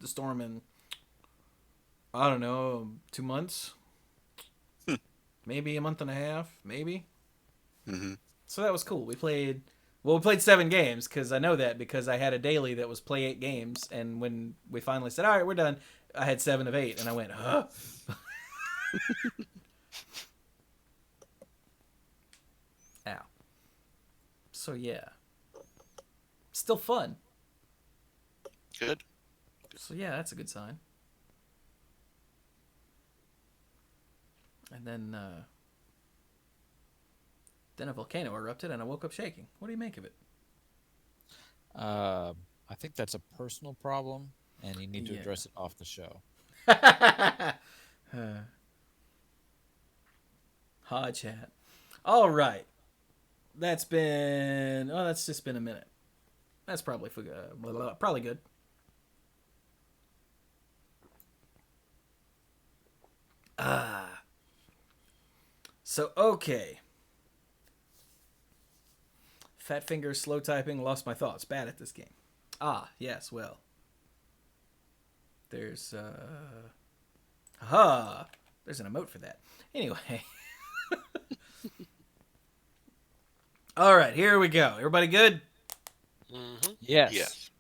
the storm in, I don't know, 2 months, maybe a month and a half, maybe. Mm-hmm. So that was cool. We played 7 games because I know that because I had a daily that was play 8 games, and when we finally said, all right, we're done, I had 7 of 8, and I went, huh? Ow. So yeah, still fun. Good. So yeah, that's a good sign. And then a volcano erupted, and I woke up shaking. What do you make of it? I think that's a personal problem, and you need to Yeah. address it off the show. Ha chat. All right. That's just been a minute. That's probably probably good. Ah. So okay. Fat fingers, slow typing, lost my thoughts. Bad at this game. Ah, yes, well. There's ha. There's an emote for that. Anyway. All right, here we go. Everybody good? Mm-hmm. Yes. Yes.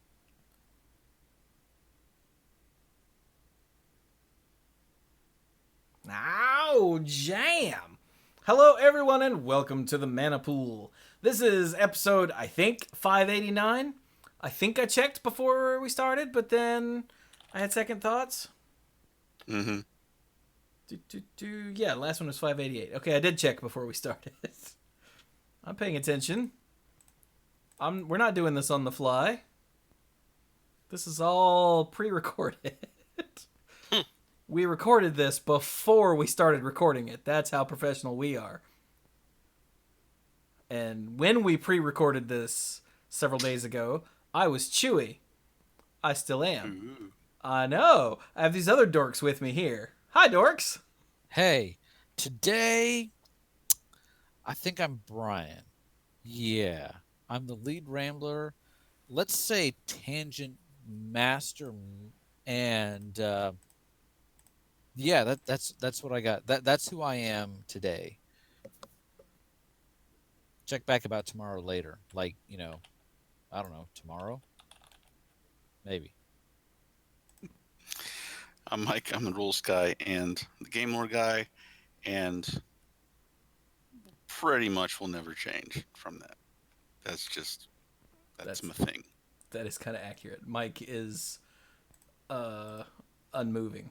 Ow, jam! Hello, everyone, and welcome to the Mana Pool. This is episode, I think, 589. I think I checked before we started, but then I had second thoughts. Mm-hmm. Yeah, the last one was 588. Okay, I did check before we started. I'm paying attention. We're not doing this on the fly. This is all pre-recorded. We recorded this before we started recording it. That's how professional we are. And when we pre-recorded this several days ago, I was Chewy. I still am. Ooh. I know. I have these other dorks with me here. Hi, dorks. Hey, today, I think I'm Brian. Yeah, I'm the lead rambler. Let's say tangent master, and yeah, that's what I got. That's who I am today. Check back about tomorrow later. Like, I don't know, tomorrow? Maybe. I'm Mike. I'm the rules guy and the game lore guy, and pretty much will never change from that. That's just that's That's my thing. that is kind of accurate. Mike is unmoving.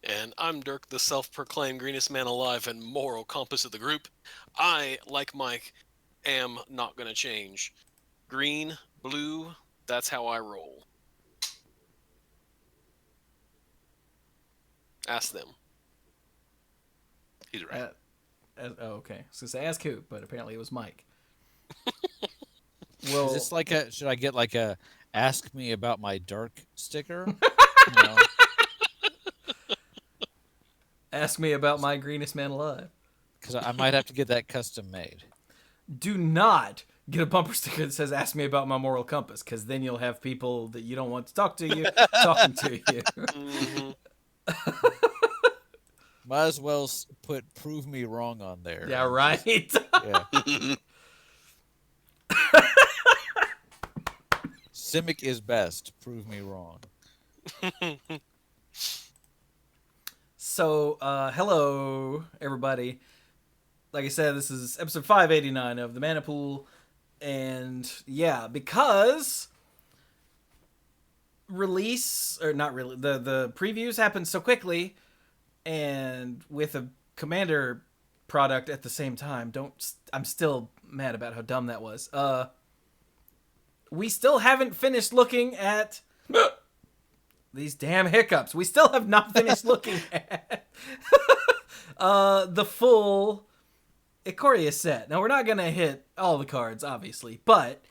And I'm Dirk, the self-proclaimed greenest man alive and moral compass of the group. I, like Mike, am not going to change. Green, blue, that's how I roll. Ask them. He's right. Okay. I was going to say ask who, but apparently it was Mike. Is Well, this like should I get like a ask me about my dark sticker? ask me about my greenest man alive. Because I might have to get that custom made. Do not get a bumper sticker that says "Ask me about my moral compass," because then you'll have people that you don't want to talk to you talking to you. Mm-hmm. Might as well put "prove me wrong" on there. Yeah, right. Yeah. Simic is best. Prove me wrong. So, hello everybody. Like I said, this is episode 589 of the Mana Pool, and yeah, because release or not really the previews happened so quickly, and with a Commander product at the same time. I'm still mad about how dumb that was. We still haven't finished looking at these damn hiccups. We still have not finished looking at the full Ikoria set. Now, we're not going to hit all the cards, obviously, but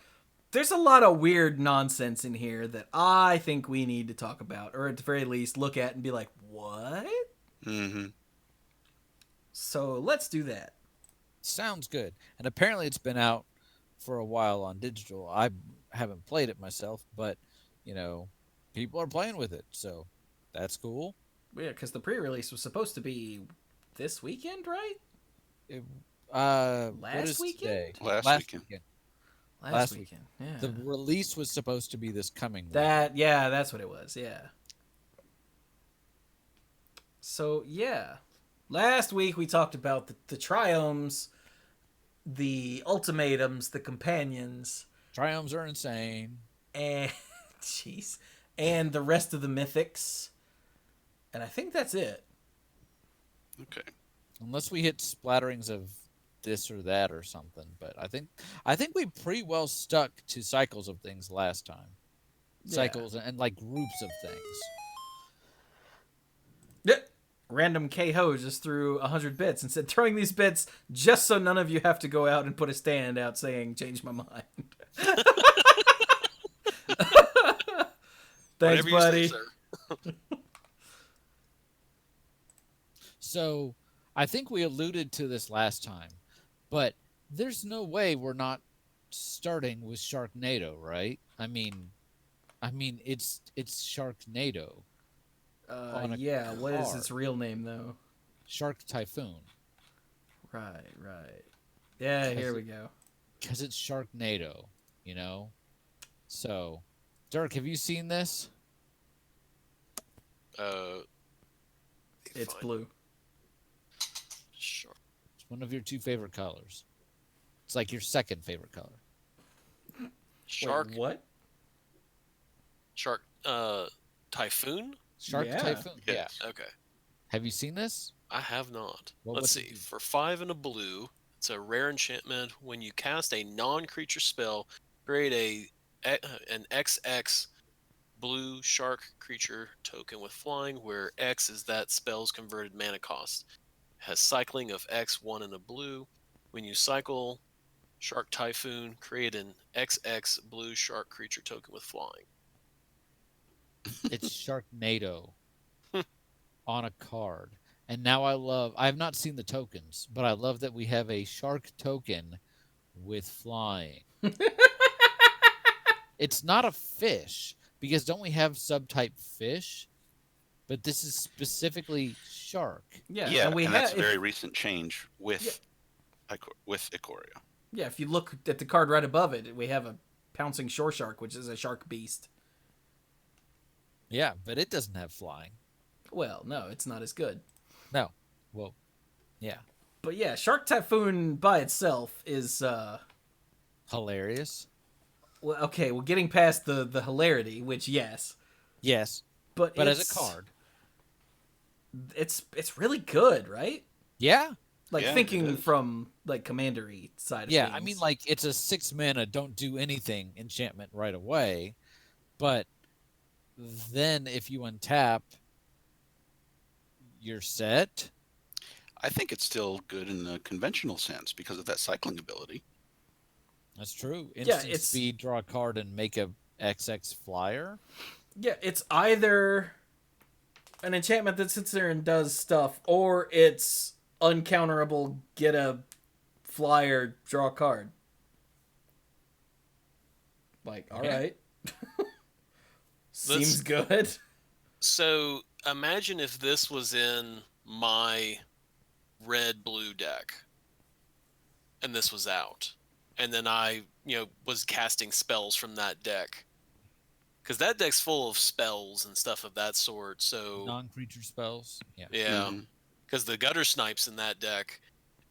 there's a lot of weird nonsense in here that I think we need to talk about, or at the very least, look at and be like, what? Mm-hmm. So let's do that. Sounds good. And apparently it's been out for a while on digital. I haven't played it myself, but people are playing with it. So that's cool. Yeah, because the pre-release was supposed to be this weekend, right? It, Last what is weekend? today? Last weekend. Last weekend. Yeah. The release was supposed to be this coming week. That's what it was. Yeah. So yeah, last week we talked about the triomes, the ultimatums, the companions, Triomes are insane. and jeez, and the rest of the mythics, and I think that's it. Okay. Unless we hit splatterings of this or that or something, but I think we pretty well stuck to cycles of things last time. Yeah. Cycles and like groups of things. Yep. Random K-Ho just threw 100 bits and said, throwing these bits just so none of you have to go out and put a stand out saying, change my mind. Thanks, Whatever you buddy. say, sir. So I think we alluded to this last time, but there's no way we're not starting with Sharknado, right? I mean, it's Sharknado. On a Yeah, what is card. its real name, though? Shark Typhoon. Right. Yeah, here we go. Because it's Sharknado, So, Dirk, have you seen this? It's Fine. blue. Sure. It's one of your two favorite colors. It's like your second favorite color. Shark. Wait, what? Shark. Typhoon. Shark Yeah. Typhoon. Yes. Yeah. Okay. Have you seen this? I have not. Well, Let's what's it see. do? For 5 and a blue, it's a rare enchantment. When you cast a non-creature spell, create an XX blue shark creature token with flying, where X is that spell's converted mana cost. Has cycling of X, 1 and a blue. When you cycle Shark Typhoon, create an XX blue shark creature token with flying. It's Sharknado on a card. And now I have not seen the tokens, but I love that we have a shark token with flying. It's not a fish, because don't we have subtype fish? But this is specifically shark. Yeah, Yeah, and that's a very recent change with Ikoria. Yeah, if you look at the card right above it, we have a pouncing shore shark, which is a shark beast. Yeah, but it doesn't have flying. Well, no, it's not as good. No. Well, yeah. But yeah, Shark Typhoon by itself is Hilarious. well, okay, well, getting past the hilarity, which yes, Yes. but But as it's, a card. it's really good, right? Yeah. Like Yeah, it thinking is. from like commandery side of Yeah, things. I mean, like, it's a 6 mana, don't do anything enchantment right away. But then if you untap, you're set. I think it's still good in the conventional sense because of that cycling ability. That's true. Yeah, Instant it's- speed, draw a card, and make a XX flyer. yeah, it's either an enchantment that sits there and does stuff, or it's uncounterable. Get a flyer, draw a card. Like, all Yeah. right, seems good. So imagine if this was in my red-blue deck, and this was out, and then I, was casting spells from that deck, because that deck's full of spells and stuff of that sort. So Non-creature spells. Yeah. yeah, Mhm. because the gutter snipe's in that deck,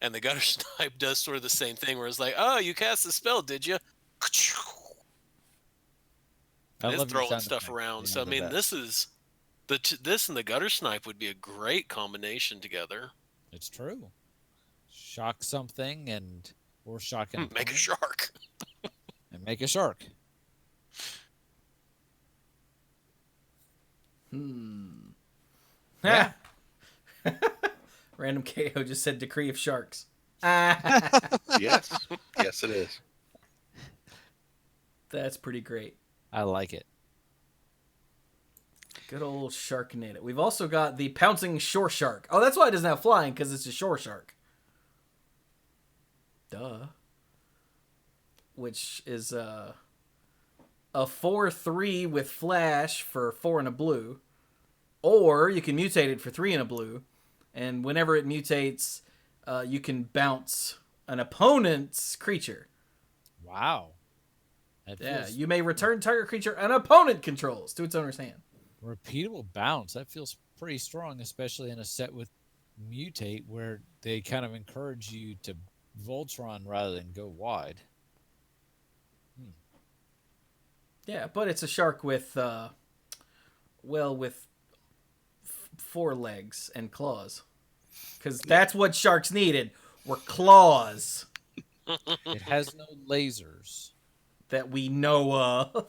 and the gutter snipe does sort of the same thing, where it's like, oh, you cast the spell, did you? I It's love your throwing sound stuff effect. around. Yeah, So I love mean, that. this is this and the gutter snipe would be a great combination together. It's true. Shock something or shock an Make a opponent shark. and make a shark. Yeah. Random KO just said decree of sharks. Yes, yes, it is. That's pretty great. I like it. Good old Sharknado. We've also got the pouncing shore shark. Oh, that's why it doesn't have flying, because it's a shore shark. Duh. Which is a 4/3 with flash for 4 and a blue, or you can mutate it for 3 and a blue, and whenever it mutates, you can bounce an opponent's creature. Wow. That Yeah, feels you may return target creature an opponent controls to its owner's hand. repeatable bounce. That feels pretty strong, especially in a set with mutate where they kind of encourage you to Voltron rather than go wide. Yeah, but it's a shark with, with 4 legs and claws. Because that's what sharks needed, were claws It has no lasers. that we know of.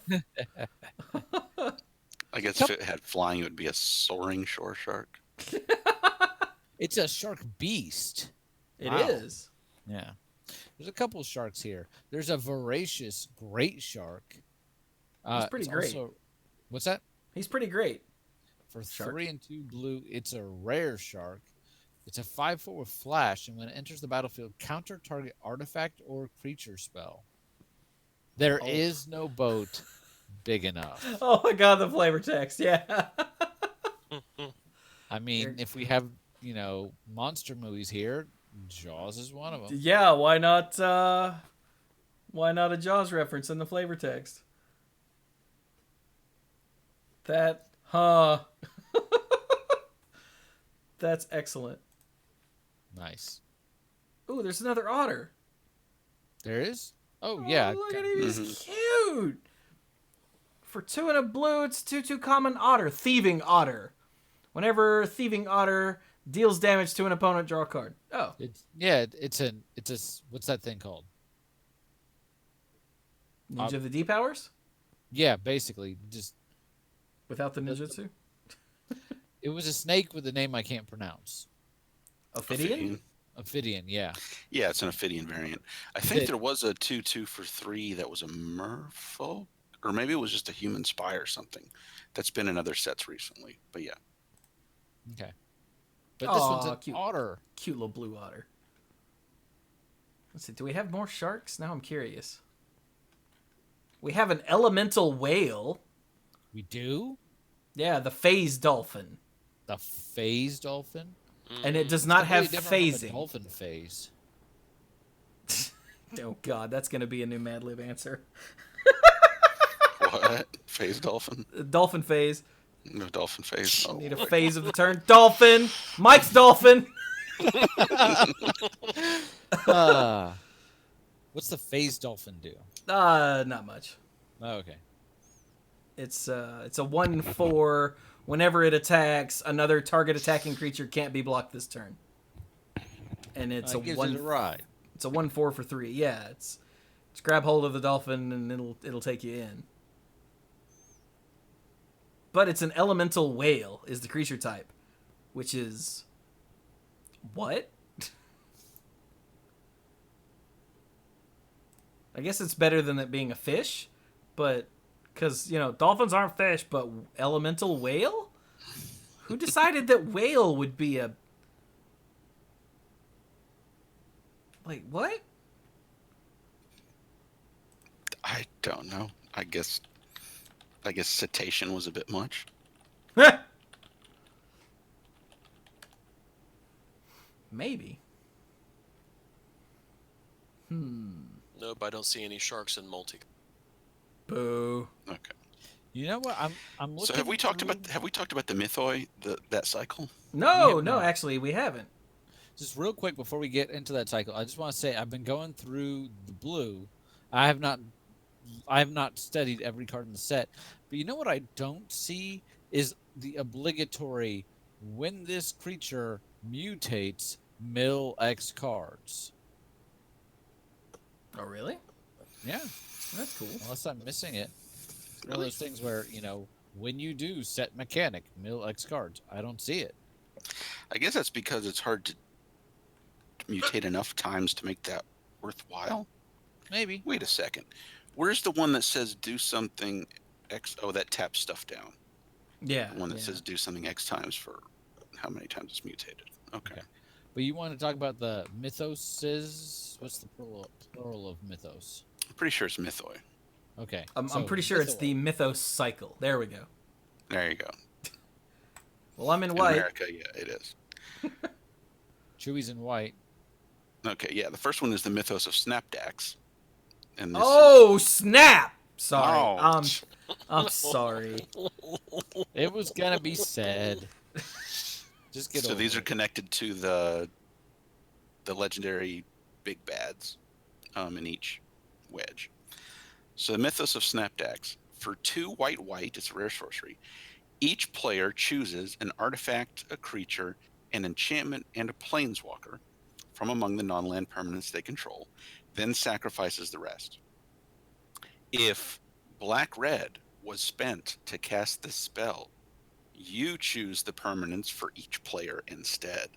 I guess if it had flying, it would be a soaring shore shark. It's a shark beast. It Wow. is. Yeah. There's a couple sharks here. There's a voracious great shark. He's pretty it's great. Also, what's that? He's pretty great. For Shark. 3 and 2 blue, it's a rare shark. It's a 5/4 with flash, and when it enters the battlefield, counter target artifact or creature spell. There is no boat big enough. Oh my god, the flavor text, yeah. I mean, if we have, monster movies here, Jaws is one of them. Yeah, why not a Jaws reference in the flavor text? That's excellent. Nice. Ooh, there's another otter. There is? Oh, yeah. Look at him, he's cute. For 2 and a blue, it's 2/2 common otter, thieving otter. Whenever thieving otter deals damage to an opponent, draw a card. Oh, It's a what's that thing called? Ninja of the D powers Yeah, basically, just without the ninjutsu. it was a snake with a name I can't pronounce. Ophidian? Ophidian, yeah. Yeah, it's an Ophidian variant. I think there was a 2/2 for 3 that was a merfolk, or maybe it was just a human spy or something. That's been in other sets recently. But yeah. Okay. But this one's Aw, an cute. otter. Cute little blue otter. Let's see, do we have more sharks? Now I'm curious. We have an elemental whale. We do? Yeah, the phase dolphin. The phase dolphin? And it does not have Completely different from a phasing. dolphin phase. Oh god, that's going to be a new Mad Lib answer. What? Phase dolphin? Dolphin phase. No dolphin phase. Oh. Need a phase of the turn. Dolphin! Mike's dolphin! What's the phase dolphin do? Not much. Oh, okay. It's a 1/4. Whenever it attacks, another target attacking creature can't be blocked this turn. And it's Gives it a ride. It's a 1/4 for 3. Yeah, it's grab hold of the dolphin and it'll take you in. But it's an elemental whale is the creature type, which is what? I guess it's better than it being a fish, but because dolphins aren't fish, but elemental whale? Who decided that whale would be a what? I don't know. I guess cetacean was a bit much. Maybe. Nope, I don't see any sharks in multi. Boo. Okay. You know what? I'm looking. So have we talked about the mythoi, that cycle? No, have no, not. actually we haven't. Just real quick before we get into that cycle, I just want to say I've been going through the blue. I have not studied every card in the set, but you know what I don't see is the obligatory when this creature mutates, mill X cards. Oh, really? Yeah, That's cool. unless I'm missing it. It's one of those things where, when you do set mechanic, mill X cards. I don't see it. I guess that's because it's hard to mutate enough times to make that worthwhile. Maybe. Wait a second. Where's the one that says do something X? Oh, that taps stuff down. Yeah. The one that yeah. says do something X times for how many times it's mutated. Okay. But you want to talk about the mythoses? What's the plural of mythos? I'm pretty sure it's mythoi. Okay. I'm pretty sure it's the Mythos cycle. There we go. There you go. Well, I'm in In white. America, yeah, it is. Chewy's in white. Okay, yeah. The first one is the Mythos of Snapdax. And this Oh, snap! Sorry. Oh. I'm sorry. It was gonna be said. Just get so over these are it. connected to the legendary big bads in each wedge. So the Mythos of Snapdax. For 2 white, it's a rare sorcery. Each player chooses an artifact, a creature, an enchantment, and a planeswalker from among the non-land permanents they control, then sacrifices the rest. If black-red was spent to cast this spell, you choose the permanents for each player instead.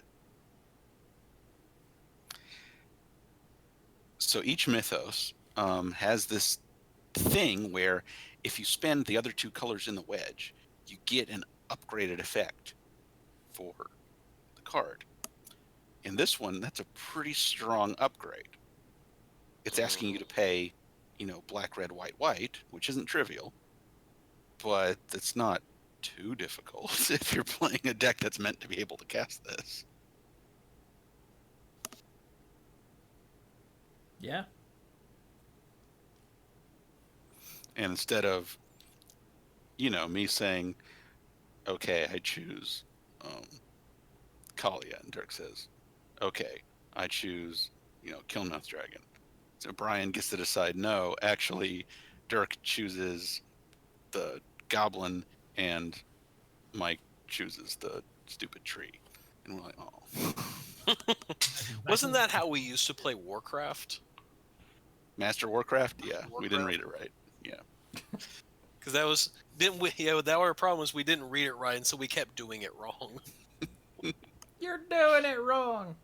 So each Mythos has this thing where if you spend the other 2 colors in the wedge, you get an upgraded effect for the card. In this one, that's a pretty strong upgrade. It's asking you to pay, black, red, white, which isn't trivial, but it's not too difficult if you're playing a deck that's meant to be able to cast this. Yeah. And instead of, me saying, okay, I choose Kalia, and Dirk says, okay, I choose, Killmouth Dragon. So Brian gets to decide, no, actually, Dirk chooses the Goblin, and Mike chooses the stupid tree. And we're like, oh. Wasn't that how we used to play Warcraft? Master Warcraft? Yeah, we didn't read it right. Yeah. Because that was didn't we? Yeah, that our problem was we didn't read it right, and so we kept doing it wrong. You're doing it wrong.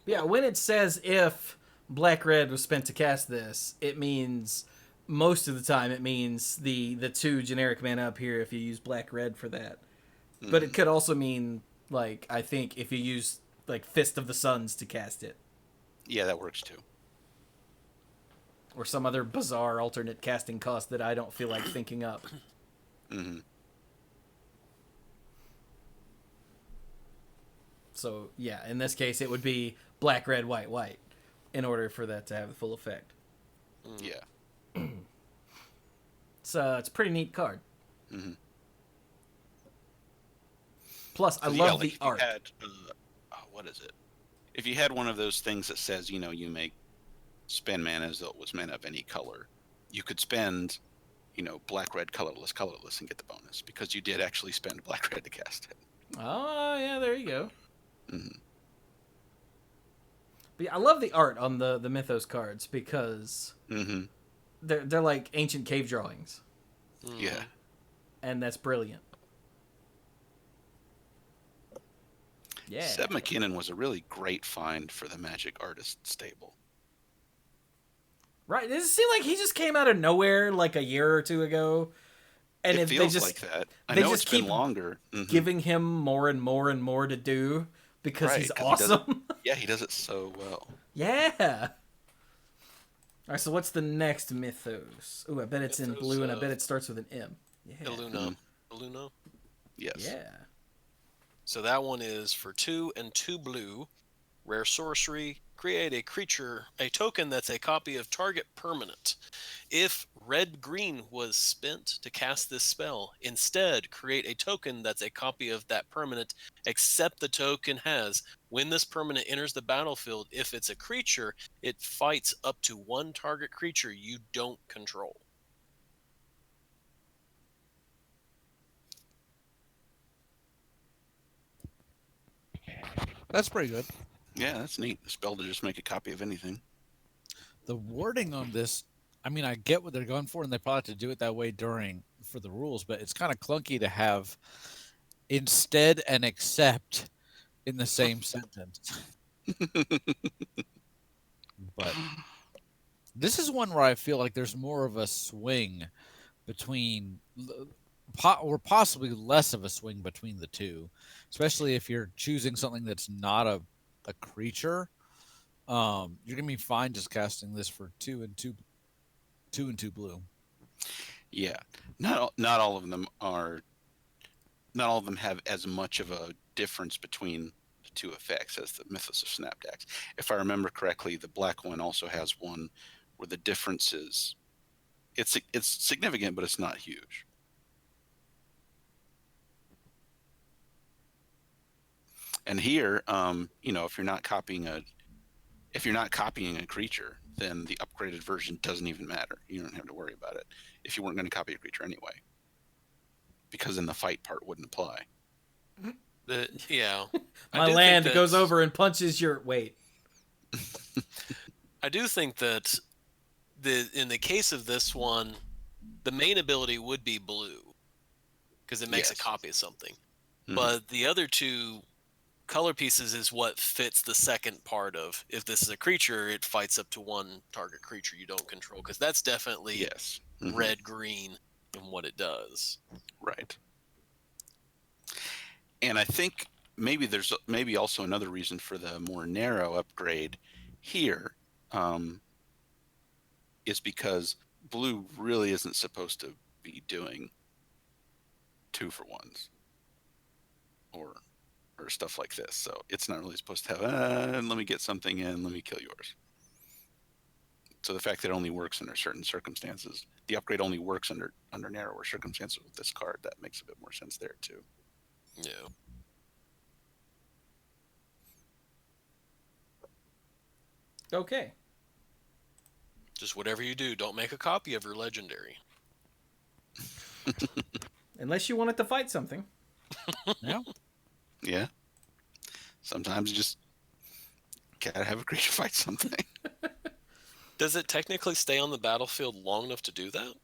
Yeah, when it says if black red was spent to cast this, it means most of the time it means the 2 generic mana up here if you use black red for that. But it could also mean, like, I think if you use like Fist of the Suns to cast it. Yeah, that works too. Or some other bizarre alternate casting cost that I don't feel like thinking up. Mm-hmm. So, yeah, in this case, it would be black, red, white, in order for that to have the full effect. Yeah. It's a pretty neat card. Mm-hmm. Plus, I love the art. Had, what is it? If you had one of those things that says, you may spend mana as though it was mana of any color, you could spend, black, red, colorless, and get the bonus because you did actually spend black, red to cast it. Oh, yeah, there you go. Mm-hmm. But yeah, I love the art on the Mythos cards because they're like ancient cave drawings. Yeah. And that's brilliant. Yeah. Seb McKinnon was a really great find for the Magic Artist stable. Right. Does it seem like he just came out of nowhere like a year or 2 ago? And it feels they just, like that. I they know just it's keep been longer. giving him more and more and more to do because he's awesome. He does it so well. Yeah. All right, so what's the next Mythos? Ooh, I bet it's in blue, and I bet it starts with an M. Yeah. Illuna. Yes. Yeah. So that one is for 2 and 2 blue, rare sorcery. Create a creature, a token that's a copy of target permanent. If red-green was spent to cast this spell, instead create a token that's a copy of that permanent, except the token has, when this permanent enters the battlefield, if it's a creature, it fights up to 1 target creature you don't control. That's pretty good. Yeah, that's neat. A spell to just make a copy of anything. The wording on this, I mean, I get what they're going for, and they probably have to do it that way for the rules, but it's kind of clunky to have instead and except in the same sentence. But this is one where I feel like there's more of a swing between, or possibly less of a swing between the two, especially if you're choosing something that's not a creature. You're gonna be fine just casting this for 2 and 2 blue. Yeah, not all of them are. Not all of them have as much of a difference between the two effects as the Mythos of Snapdax. If I remember correctly, the black one also has one where the difference is it's significant, but it's not huge. And here, if you're not copying a creature, then the upgraded version doesn't even matter. You don't have to worry about it if you weren't going to copy a creature anyway, because then the fight part wouldn't apply. Yeah. My land goes over and punches your... Wait. I do think that in the case of this one, the main ability would be blue, because it makes a copy of something. Mm-hmm. But the other two color pieces is what fits the second part of, if this is a creature, it fights up to one target creature you don't control, because that's definitely red, green in what it does. Right. And I think maybe there's also another reason for the more narrow upgrade here, is because blue really isn't supposed to be doing 2-for-1s or stuff like this. So it's not really supposed to have, let me get something in, let me kill yours. So the fact that it only works under certain circumstances, the upgrade only works under narrower circumstances with this card, that makes a bit more sense there too. Yeah. Okay. Just whatever you do, don't make a copy of your legendary. Unless you want it to fight something. No. Yeah. Sometimes you just gotta have a creature fight something. Does it technically stay on the battlefield long enough to do that?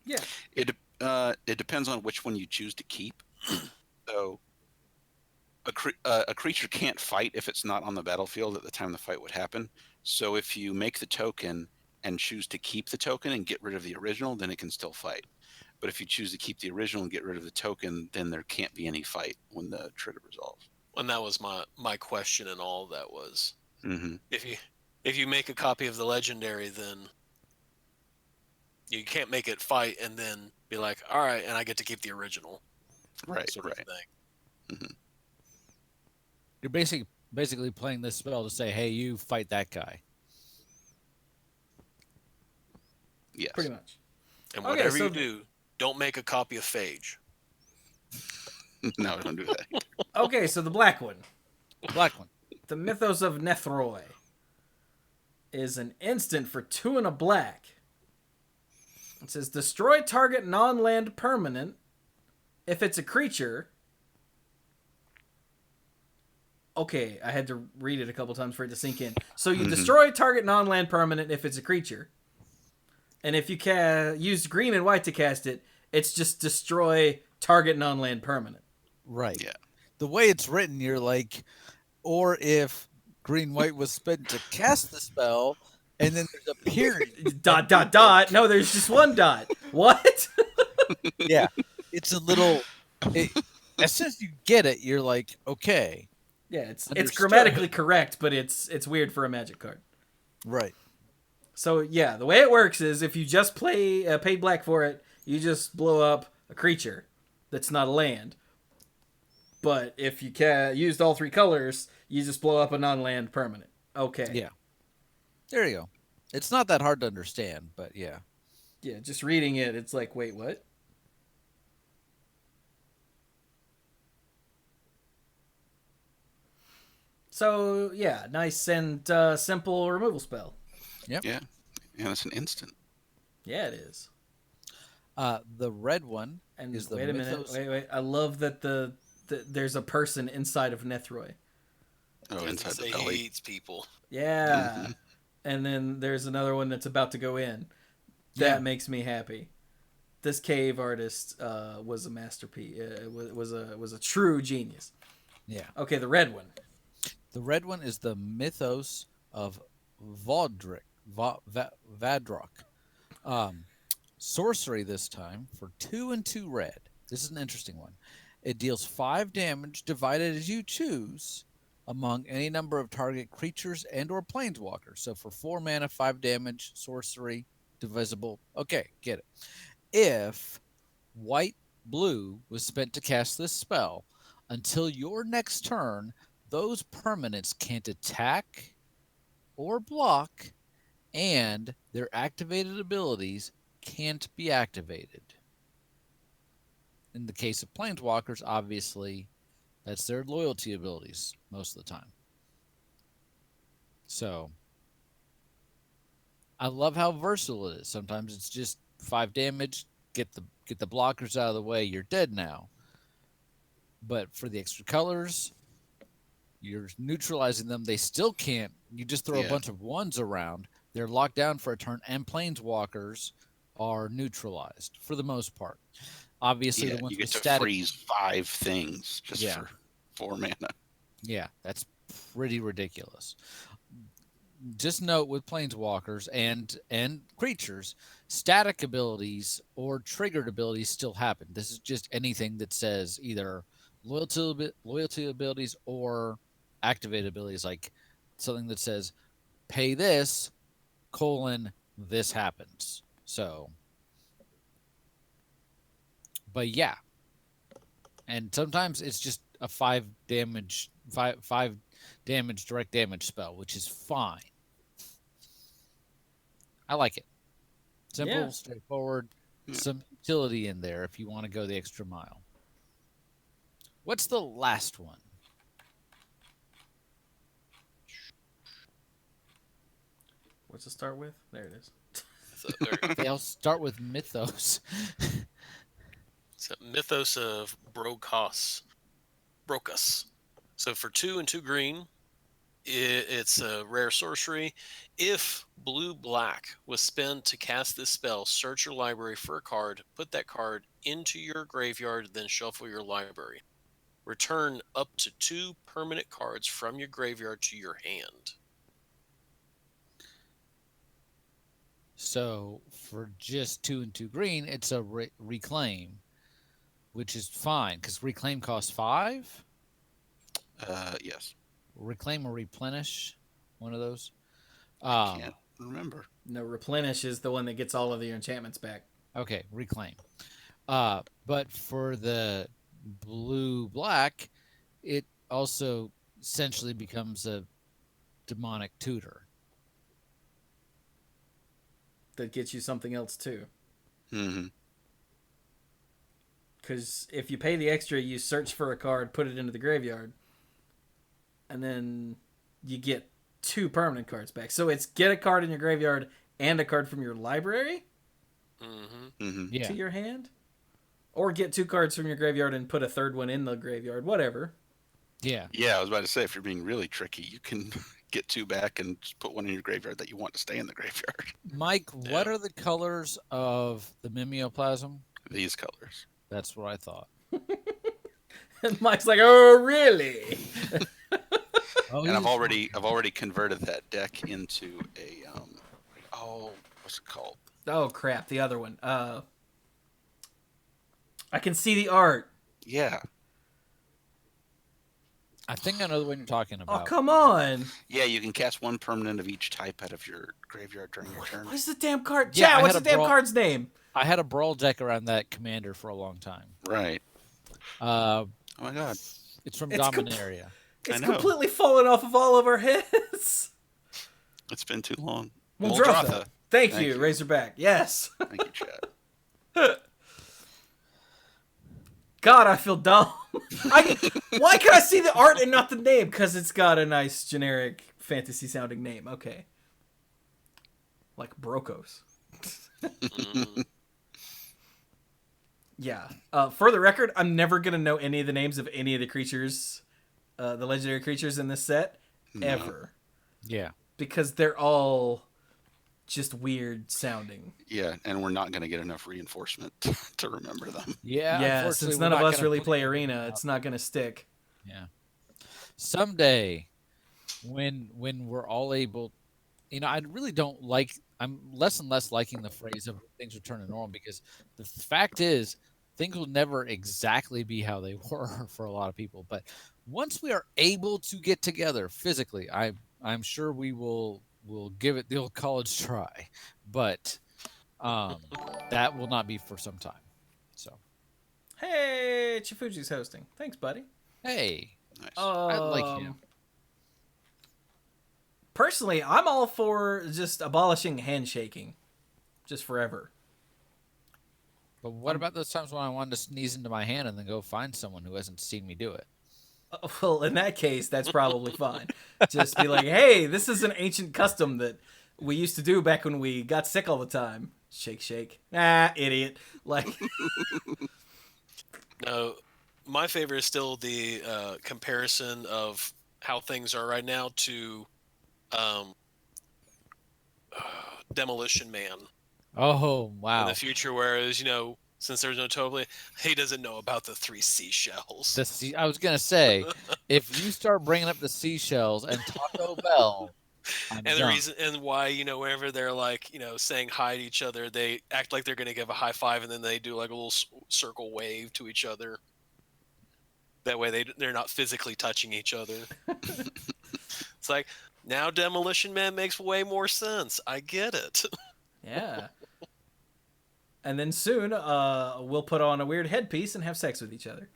Yeah. It depends on which one you choose to keep. So a creature can't fight if it's not on the battlefield at the time the fight would happen. So if you make the token and choose to keep the token and get rid of the original, then it can still fight. But if you choose to keep the original and get rid of the token, then there can't be any fight when the trigger resolves. And that was my question, and all that was, mm-hmm. if you make a copy of the legendary, then you can't make it fight and then be like, all right, and I get to keep the original. Right, sort of thing. Mm-hmm. You're basically playing this spell to say, hey, you fight that guy. Yes. Pretty much. And whatever you do, don't make a copy of Phage. No, don't do that. Okay, so the black one. Black one. The Mythos of Nethroi is an instant for 2 and a black. It says, destroy target non-land permanent. If it's a creature... Okay, I had to read it a couple times for it to sink in. So you destroy target non-land permanent if it's a creature. And if you use green and white to cast it, it's just destroy target non-land permanent. Right. Yeah. The way it's written, you're like, or if green-white was spent to cast the spell, and then there's a period. ... No, there's just one dot. What? Yeah. It's a little... as soon as you get it, you're like, okay. Yeah, it's grammatically correct, but it's weird for a magic card. Right. So, yeah, the way it works is if you just paid black for it, you just blow up a creature that's not a land. But if you used all 3 colors, you just blow up a non-land permanent. Okay. Yeah. There you go. It's not that hard to understand, but yeah. Yeah, just reading it, it's like, wait, what? So, yeah, nice and simple removal spell. Yep. Yeah. And it's an instant. Yeah, it is. The red one is the wait a Mythos... minute. Wait. I love that there's a person inside of Nethroi. Oh, inside the belly. He eats people. Yeah. Mm-hmm. And then there's another one that's about to go in. That makes me happy. This cave artist was a masterpiece. Was a true genius. Yeah. Okay, the red one. The red one is the Mythos of Vadrok. Sorcery this time for 2 and 2 red. This is an interesting one. It deals 5 damage divided as you choose among any number of target creatures and or planeswalkers. So for 4 mana, 5 damage, sorcery, divisible. Okay, get it. if white blue was spent to cast this spell, until your next turn, those permanents can't attack or block, and their activated abilities can't be activated. In the case of planeswalkers, obviously, that's their loyalty abilities most of the time. So, I love how versatile it is. Sometimes it's just 5 damage, get the blockers out of the way, you're dead now. But for the extra colors, you're neutralizing them. They still can't. You just throw a bunch of ones around. They're locked down for a turn, and planeswalkers are neutralized for the most part. Obviously, the ones you get with to static freeze 5 things just for 4 mana. Yeah, that's pretty ridiculous. Just note with planeswalkers and creatures, static abilities or triggered abilities still happen. This is just anything that says either loyalty abilities or activated abilities, like something that says pay this, this happens. So, but yeah. And sometimes it's just a 5 damage direct damage spell, which is fine. I like it. Simple, straightforward, some utility in there if you want to go the extra mile. What's the last one? What's it start with? There it is. They'll start with Mythos. It's a Mythos of Brocus. So for 2 and 2 green, it's a rare sorcery. If blue-black was spent to cast this spell, search your library for a card, put that card into your graveyard, then shuffle your library. Return up to 2 permanent cards from your graveyard to your hand. So for just 2 and 2 green, it's a reclaim, which is fine because reclaim costs 5. Yes. Reclaim or replenish, one of those. I can't remember. No, replenish is the one that gets all of your enchantments back. Okay, reclaim. But for the blue-black, it also essentially becomes a demonic tutor. That gets you something else too. Mm-hmm. Because if you pay the extra, you search for a card, put it into the graveyard, and then you get 2 permanent cards back. So it's get a card in your graveyard and a card from your library to your hand. Or get 2 cards from your graveyard and put a third one in the graveyard. Whatever. Yeah. Yeah, I was about to say, if you're being really tricky, you can get 2 back and just put one in your graveyard that you want to stay in the graveyard. Mike, what are the colors of the mimeoplasm? These colors. That's what I thought. And Mike's like, oh, really? And I've already converted that deck into a what's it called? Oh crap, the other one. I can see the art. Yeah. I think I know the one you're talking about. Oh, come on. Yeah, you can cast 1 permanent of each type out of your graveyard during your turn. What's the damn card? Yeah, Chat, what's the damn card's name? I had a brawl deck around that commander for a long time. Right. Oh my god. It's from Dominaria. It's completely fallen off of all of our heads. It's been too long. Muldrotha. Thank you, Razorback. Yes. Thank you, Chad. God, I feel dumb. Why can I see the art and not the name? Because it's got a nice generic fantasy-sounding name. Okay. Like Brokos. Yeah. For the record, I'm never going to know any of the names of any of the creatures, the legendary creatures in this set, ever. Yeah. Because they're all just weird sounding. Yeah, and we're not going to get enough reinforcement to remember them. Yeah, since none of us really play Arena, it's not going to stick. Yeah. Someday, when we're all able, I really don't like. I'm less and less liking the phrase of things return to normal, because the fact is things will never exactly be how they were for a lot of people. But once we are able to get together physically, I'm sure we'll give it the old college try. But That will not be for some time. So, Hey, Chifuji's hosting. Thanks, buddy. hey, Nice. I like him. Personally, I'm all for just abolishing handshaking, just forever. But what about those times when I wanted to sneeze into my hand and then go find someone who hasn't seen me do it? Well, in that case, that's probably fine. Just be like, hey, this is an ancient custom that we used to do back when we got sick all the time. Shake, shake. Ah, idiot. Like, No, my favorite is still the comparison of how things are right now to um, Demolition Man Oh, in wow. the future. Whereas, since there's no totally, he doesn't know about the 3 seashells. I was going to say, if you start bringing up the seashells and Taco Bell, I'm And the done. reason and why, whenever they're like, saying hi to each other, they act like they're going to give a high five, and then they do like a little circle wave to each other. That way they're not physically touching each other. It's like, now Demolition Man makes way more sense. I get it. yeah. And then soon, we'll put on a weird headpiece and have sex with each other.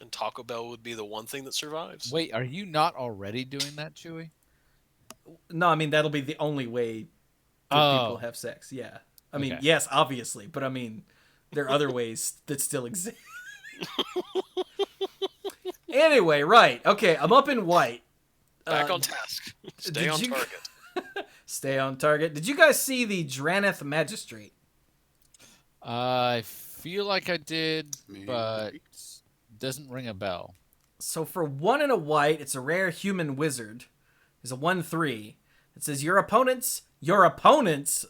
And Taco Bell would be the one thing that survives. Wait, are you not already doing that, Chewy? No, I mean, that'll be the only way that people have sex. Yeah. I mean, Okay. yes, obviously. But I mean, there are other ways that still exist. Anyway, right. Okay, I'm up in white. Back on task. Stay did on you- target. Stay on target. Did you guys see the Draneth Magistrate? I feel like I did, Maybe. but doesn't ring a bell. So for 1 and a white, it's a rare human wizard. It's a 1/3. It says your opponents,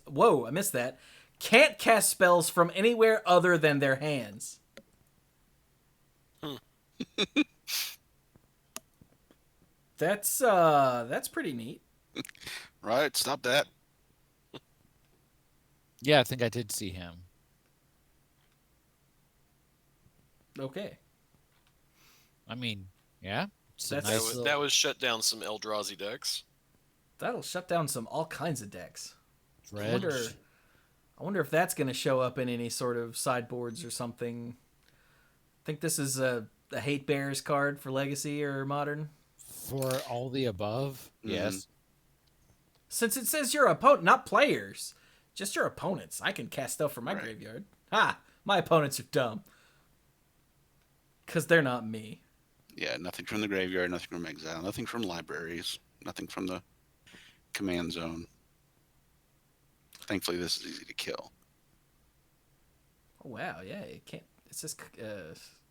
whoa, I missed that, can't cast spells from anywhere other than their hands. That's pretty neat. Right, stop that. Yeah, I think I did see him. Okay. I mean, yeah. It's a That's- nice That was, little- that was shut down some Eldrazi decks. That'll shut down all kinds of decks. Dredge. I wonder if that's going to show up in any sort of sideboards or something. I think this is a Hate Bears card for Legacy or Modern. For all the above, yes. Since it says your opponent, not players, just your opponents, I can cast stuff from my graveyard. Ha! My opponents are dumb. Because they're not me. Yeah, nothing from the graveyard, nothing from exile, nothing from libraries, nothing from the command zone. Thankfully, this is easy to kill. Oh, wow, yeah, it can't. It's just,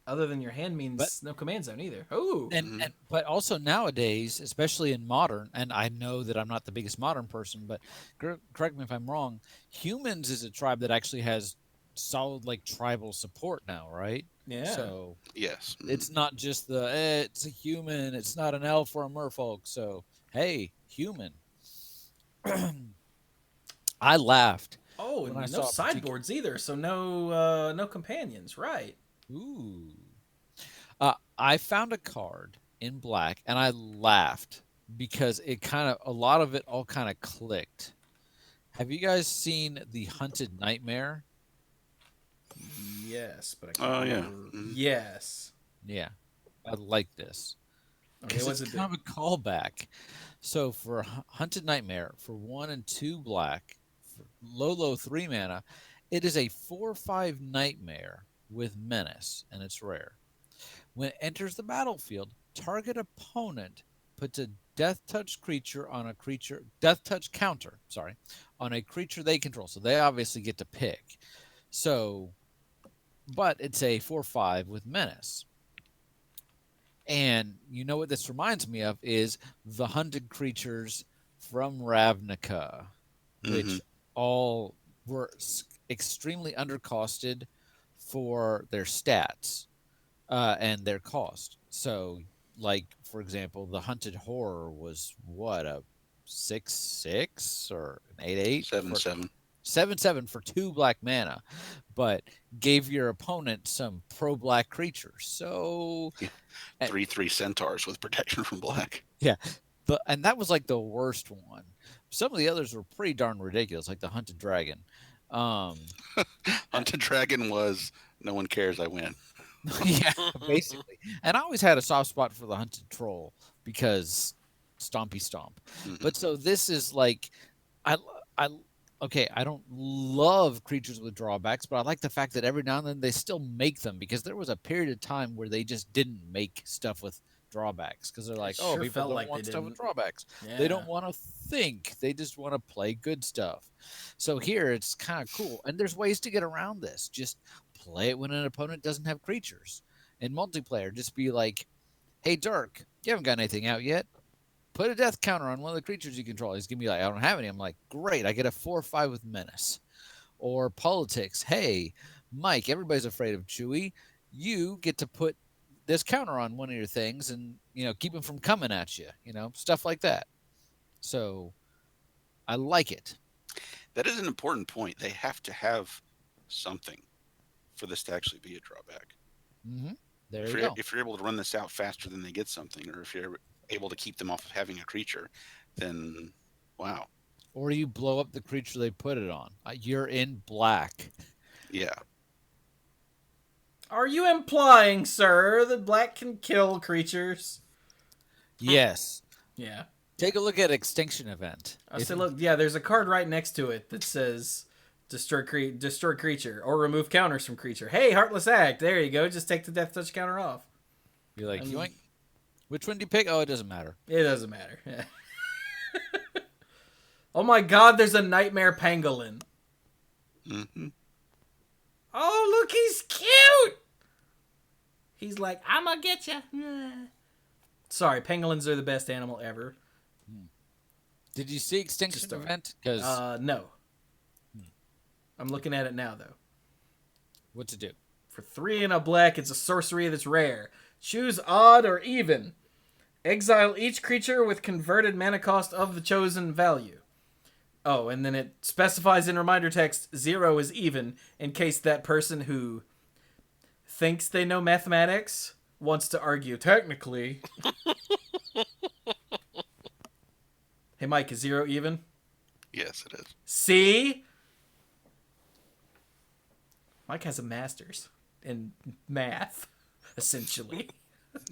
other than your hand means But- no command zone either. Oh! And but also nowadays, especially in modern, and I know that I'm not the biggest modern person, but correct me if I'm wrong. Humans is a tribe that actually has solid like tribal support now, right? Yeah. So Yes. it's not just it's a human, it's not an elf or a merfolk. So hey, human. I laughed. Oh, when and I no saw a sideboards either, so no companions, right? Ooh. I found a card in black and I laughed because a lot of it all kind of clicked. Have you guys seen The Hunted Nightmare? Yes, but I can't Oh, yeah. remember. Mhm. Yes. Yeah. I like this. Okay, Because what's it's it kind do? of a callback. So for Hunted Nightmare, for 1 and 2 black, for low 3 mana, it is a 4/5 nightmare with menace, and it's rare. When it enters the battlefield, target opponent puts a death touch counter, on a creature they control. So they obviously get to pick. So, but it's a 4/5 with menace. And you know what this reminds me of is the hunted creatures from Ravnica, which all were extremely undercosted for their stats and their cost. So, like, for example, the hunted horror was what, a 6/6 or an 8/8? 7/7. 7/7 for 2 black mana, but gave your opponent some pro black creatures. So 3/3 centaurs with protection from black. and that was like the worst one. Some of the others were pretty darn ridiculous, like the hunted dragon. Hunted Dragon was no one cares, I win. Yeah, basically. And I always had a soft spot for the hunted troll because stompy stomp. Mhm. But so this is like, I, I, okay, I don't love creatures with drawbacks, but I like the fact that every now and then they still make them because there was a period of time where they just didn't make stuff with drawbacks because they're like, oh, sure people felt don't like want they stuff with didn't. drawbacks. Yeah. They don't want to think. They just want to play good stuff. So here it's kind of cool. And there's ways to get around this. Just play it when an opponent doesn't have creatures. In multiplayer, just be like, hey, Dirk, you haven't got anything out yet. Put a death counter on one of the creatures you control. He's going to be like, I don't have any. I'm like, great. I get a 4/5 with Menace. Or politics. Hey, Mike, everybody's afraid of Chewie. You get to put this counter on one of your things and, keep him from coming at you, stuff like that. So I like it. That is an important point. They have to have something for this to actually be a drawback. Mm-hmm. There If you you're, go. if you're able to run this out faster than they get something, or if you're able to keep them off of having a creature, then wow. Or you blow up the creature they put it on. You're in black. Yeah. Are you implying, sir, that black can kill creatures? Yes. Yeah. Take a look at Extinction Event. I said, look, yeah, there's a card right next to it that says destroy creature or remove counters from creature. Hey, Heartless Act. There you go. Just take the death touch counter off. You're like, yoink. Which one do you pick? Oh, it doesn't matter. It doesn't matter. Yeah. Oh my God, there's a Nightmare Pangolin. Mm-hmm. Oh, look, he's cute. He's like, I'm gonna get you. Sorry, pangolins are the best animal ever. Did you see Extinction Event? Because no. I'm looking at it now, though. What's it do? For 3 and a black, it's a sorcery that's rare. Choose odd or even. Exile each creature with converted mana cost of the chosen value. Oh, and then it specifies in reminder text 0 is even in case that person who thinks they know mathematics wants to argue. Technically. Hey, Mike, is 0 even? Yes, it is. See? Mike has a master's in math, essentially.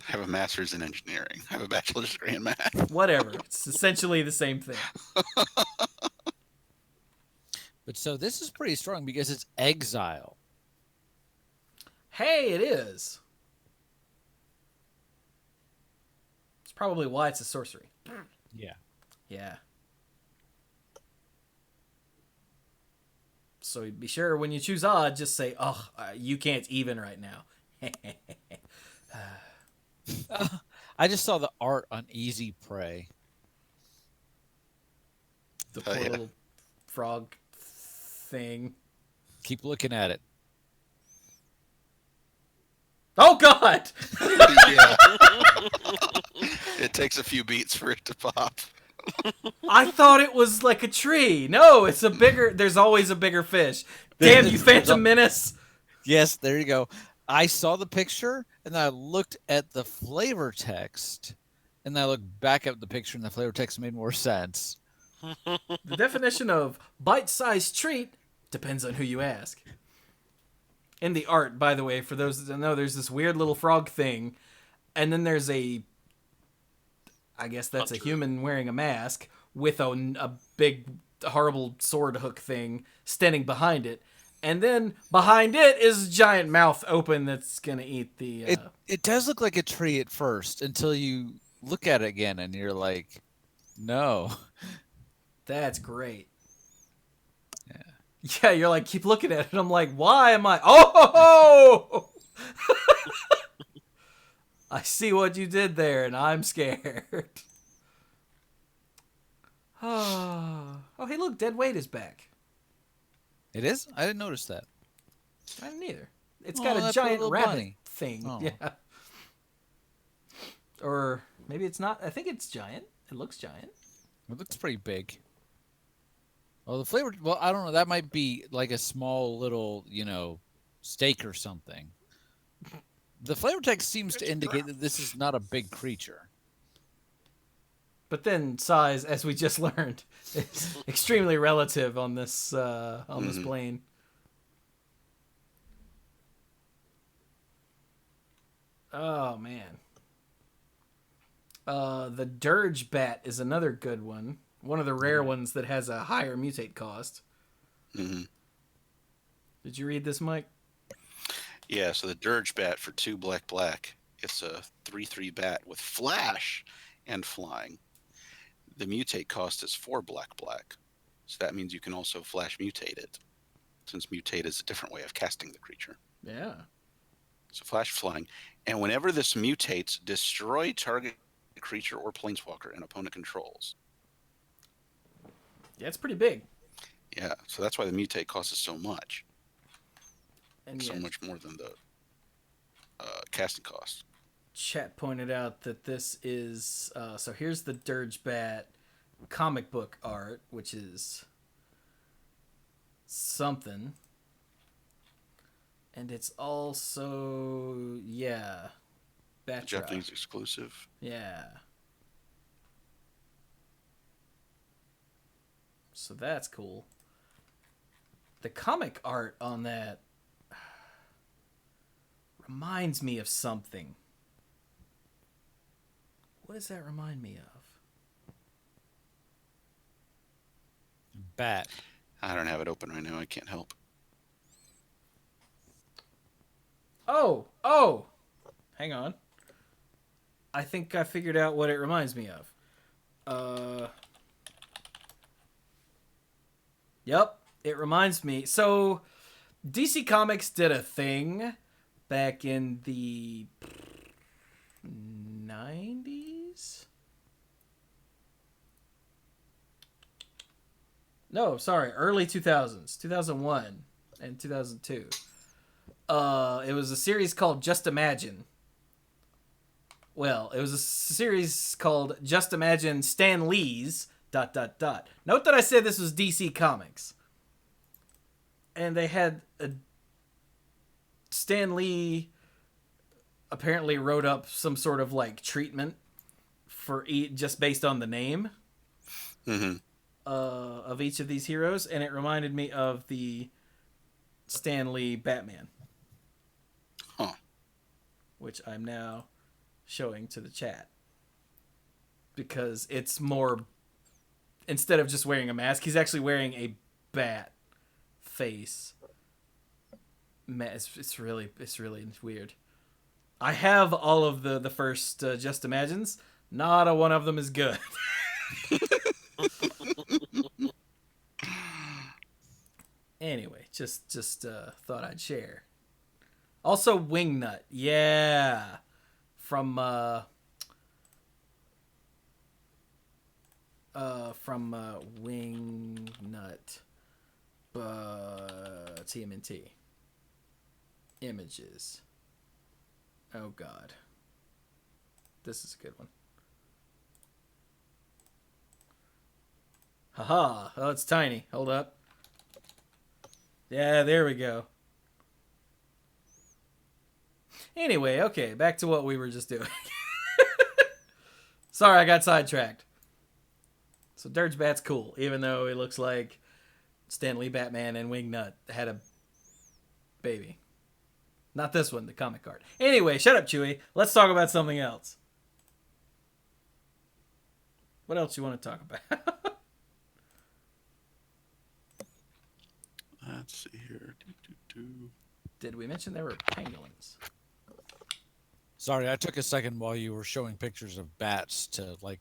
I have a master's in engineering. I have a bachelor's degree in math. Whatever. It's essentially the same thing. But so this is pretty strong because it's exile. Hey, it is. It's probably why it's a sorcery. Yeah. Yeah. So be sure when you choose odd, just say, oh, you can't even right now. I just saw the art on Easy Prey. The poor little frog thing. Keep looking at it. Oh, God! Yeah. It takes a few beats for it to pop. I thought it was like a tree. No, it's a bigger... There's always a bigger fish. Damn, you Phantom Menace! Yes, there you go. I saw the picture, and I looked at the flavor text, and I looked back at the picture, and the flavor text made more sense. The definition of bite-sized treat depends on who you ask. In the art, by the way, for those that don't know, there's this weird little frog thing, and then there's a... I guess that's Hunter. a human wearing a mask with a big, horrible sword hook thing standing behind it. And then behind it is a giant mouth open that's going to eat the... It does look like a tree at first until you look at it again and you're like, no. That's great. Yeah, you're like, keep looking at it. I'm like, why am I... Oh! I see what you did there, and I'm scared. Oh, hey, look, Dead Weight is back. It is? I didn't notice that. I didn't either. It's got a that poor giant little rabbit bunny. thing. Oh. Yeah. Or maybe it's not. I think it's giant. It looks giant. It looks pretty big. Oh, the flavor... Well, I don't know. That might be like a small little, steak or something. The flavor text seems to indicate that this is not a big creature. But then size, as we just learned, is extremely relative on this this plane. Oh man. The Dirge Bat is another good one. One of the rare ones that has a higher mutate cost. Mm-hmm. Did you read this, Mike? Yeah, so the Dirge Bat for 2 black. It's a 3/3 bat with flash and flying. The mutate cost is 4 black. So that means you can also flash mutate it, since mutate is a different way of casting the creature. Yeah. So flash flying. And whenever this mutates, destroy target creature or planeswalker an opponent controls. Yeah, it's pretty big. Yeah, so that's why the mutate cost is so much. And So much more than the casting cost. Chat pointed out that this is so here's the Dirge Bat comic book art, which is something, and it's also Batra. Japanese exclusive. Yeah. So that's cool. The comic art on that reminds me of something. What does that remind me of? Bat. I don't have it open right now. I can't help. Oh! Hang on. I think I figured out what it reminds me of. Yep, it reminds me. So, DC Comics did a thing back in the 90s? No, sorry, early 2000s, 2001 and 2002. It was a series called Just Imagine. Well, it was a series called Just Imagine Stan Lee's ... Note that I said this was DC Comics. And they had a Stan Lee apparently wrote up some sort of like treatment for just based on the name of each of these heroes, and it reminded me of the Stan Lee Batman, which I'm now showing to the chat because it's more, instead of just wearing a mask, he's actually wearing a bat face. It's really weird. I have all of the first Just Imagines. Not a one of them is good. Anyway, just thought I'd share. Also, Wingnut, yeah, from Wingnut, TMNT images. Oh God, this is a good one. Haha! Oh, it's tiny. Hold up. Yeah, there we go. Anyway, okay, back to what we were just doing. Sorry, I got sidetracked. So Dirge Bat's cool, even though it looks like Stan Lee Batman and Wingnut had a baby. Not this one, the comic art. Anyway, shut up, Chewy. Let's talk about something else. What else you want to talk about? Let's see here. Did we mention there were pangolins? Sorry, I took a second while you were showing pictures of bats to like